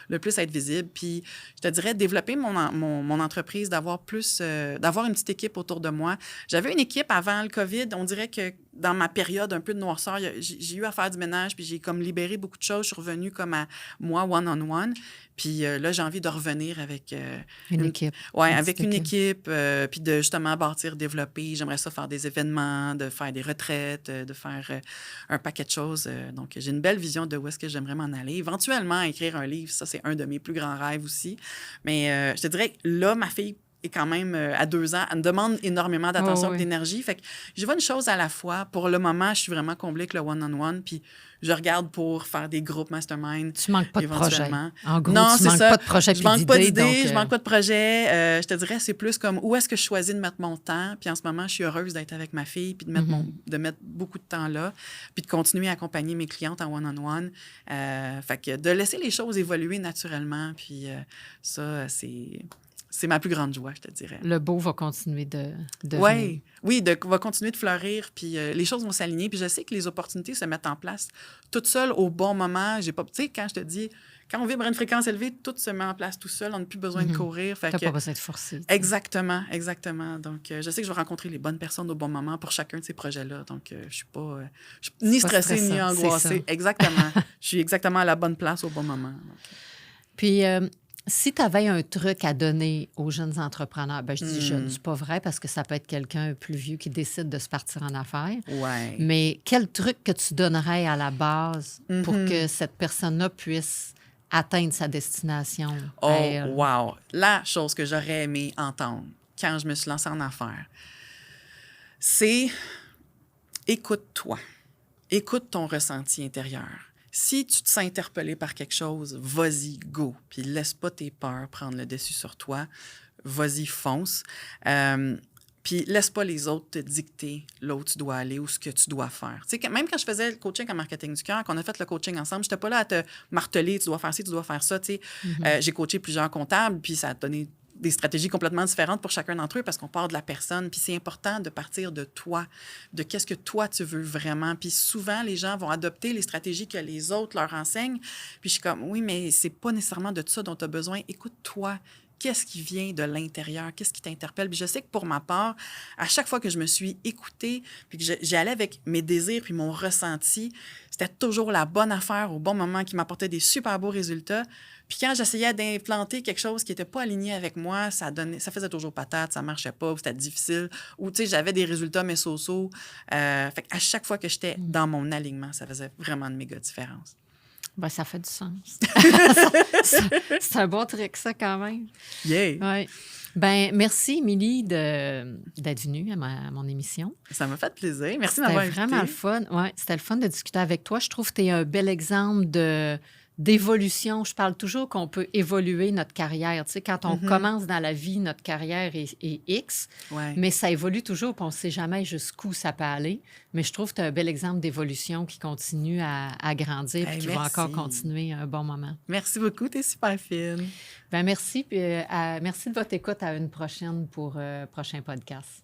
le plus être visible. Puis, je te dirais, développer mon entreprise, d'avoir une petite équipe autour de moi. J'avais une équipe avant le COVID. On dirait que dans ma période un peu de noirceur, j'ai eu à faire du ménage, puis j'ai comme libéré beaucoup de choses. Je suis revenue comme à moi, one-on-one. Puis là, j'ai envie de revenir avec... une équipe. Oui, avec une équipe, puis de justement bâtir, développer. J'aimerais ça faire des événements, de faire des retraites, de faire un paquet de choses. Donc, j'ai une belle vision de où est-ce que j'aimerais m'en aller. Éventuellement, écrire un livre, ça, c'est un de mes plus grands rêves aussi. Mais je te dirais que là, ma fille est quand même à 2 ans. Elle me demande énormément d'attention et d'énergie. Fait que je vois une chose à la fois. Pour le moment, je suis vraiment comblée avec le one-on-one, puis je regarde pour faire des groupes mastermind. Tu manques pas de projet. En gros, non, tu manques pas de projet. Je manque pas d'idées, je manque pas de projet. Je te dirais, c'est plus comme où est-ce que je choisis de mettre mon temps. Puis en ce moment, je suis heureuse d'être avec ma fille, puis de mettre beaucoup de temps là, puis de continuer à accompagner mes clientes en one-on-one. Fait que de laisser les choses évoluer naturellement, puis ça, c'est ma plus grande joie, je te dirais. Le beau va continuer de venir. Oui, va continuer de fleurir, puis les choses vont s'aligner. Puis je sais que les opportunités se mettent en place toutes seules au bon moment. Tu sais, quand je te dis, quand on vibre à une fréquence élevée, tout se met en place tout seul. On n'a plus besoin de courir. Tu n'as pas besoin de forcer. Exactement. Donc, je sais que je vais rencontrer les bonnes personnes au bon moment pour chacun de ces projets-là. Donc, je ne suis pas ni stressée ni angoissée. Exactement. Je suis exactement à la bonne place au bon moment. Donc. Puis... si tu avais un truc à donner aux jeunes entrepreneurs, je dis jeunes, c'est pas vrai parce que ça peut être quelqu'un plus vieux qui décide de se partir en affaires. Ouais. Mais quel truc que tu donnerais à la base pour que cette personne-là puisse atteindre sa destination? Oh, wow! La chose que j'aurais aimé entendre quand je me suis lancée en affaires, c'est écoute-toi. Écoute ton ressenti intérieur. Si tu te sens interpellé par quelque chose, vas-y, go. Puis laisse pas tes peurs prendre le dessus sur toi. Vas-y, fonce. Puis laisse pas les autres te dicter là où tu dois aller ou ce que tu dois faire. Tu sais, même quand je faisais le coaching en marketing du cœur, qu'on a fait le coaching ensemble, j'étais pas là à te marteler, tu dois faire ci, tu dois faire ça. Tu sais. J'ai coaché plusieurs comptables, puis ça a donné des stratégies complètement différentes pour chacun d'entre eux parce qu'on part de la personne. Puis c'est important de partir de toi, de qu'est-ce que toi, tu veux vraiment. Puis souvent, les gens vont adopter les stratégies que les autres leur enseignent. Puis je suis comme, oui, mais c'est pas nécessairement de ça dont tu as besoin. Écoute-toi. Qu'est-ce qui vient de l'intérieur? Qu'est-ce qui t'interpelle? Puis je sais que pour ma part, à chaque fois que je me suis écoutée, puis que j'y allais avec mes désirs puis mon ressenti, c'était toujours la bonne affaire au bon moment qui m'apportait des super beaux résultats. Puis quand j'essayais d'implanter quelque chose qui n'était pas aligné avec moi, ça faisait toujours patate, ça marchait pas, ou c'était difficile, ou tu sais, j'avais des résultats mais so-so. Fait qu'à chaque fois que j'étais dans mon alignement, ça faisait vraiment une méga différence. Ça fait du sens. C'est un bon truc, ça, quand même. Yeah! Ouais. Merci, Émilie, d'être venue à mon émission. Ça m'a fait plaisir. Merci d'avoir invité. C'était vraiment le fun. Ouais, c'était le fun de discuter avec toi. Je trouve que tu es un bel exemple d'évolution. Je parle toujours qu'on peut évoluer notre carrière. Tu sais, quand on commence dans la vie, notre carrière est X, mais ça évolue toujours, puis on ne sait jamais jusqu'où ça peut aller. Mais je trouve que tu as un bel exemple d'évolution qui continue à grandir et qui va encore continuer un bon moment. Merci beaucoup, tu es super fine. Merci. Puis, merci de votre écoute. À une prochaine pour prochain podcast.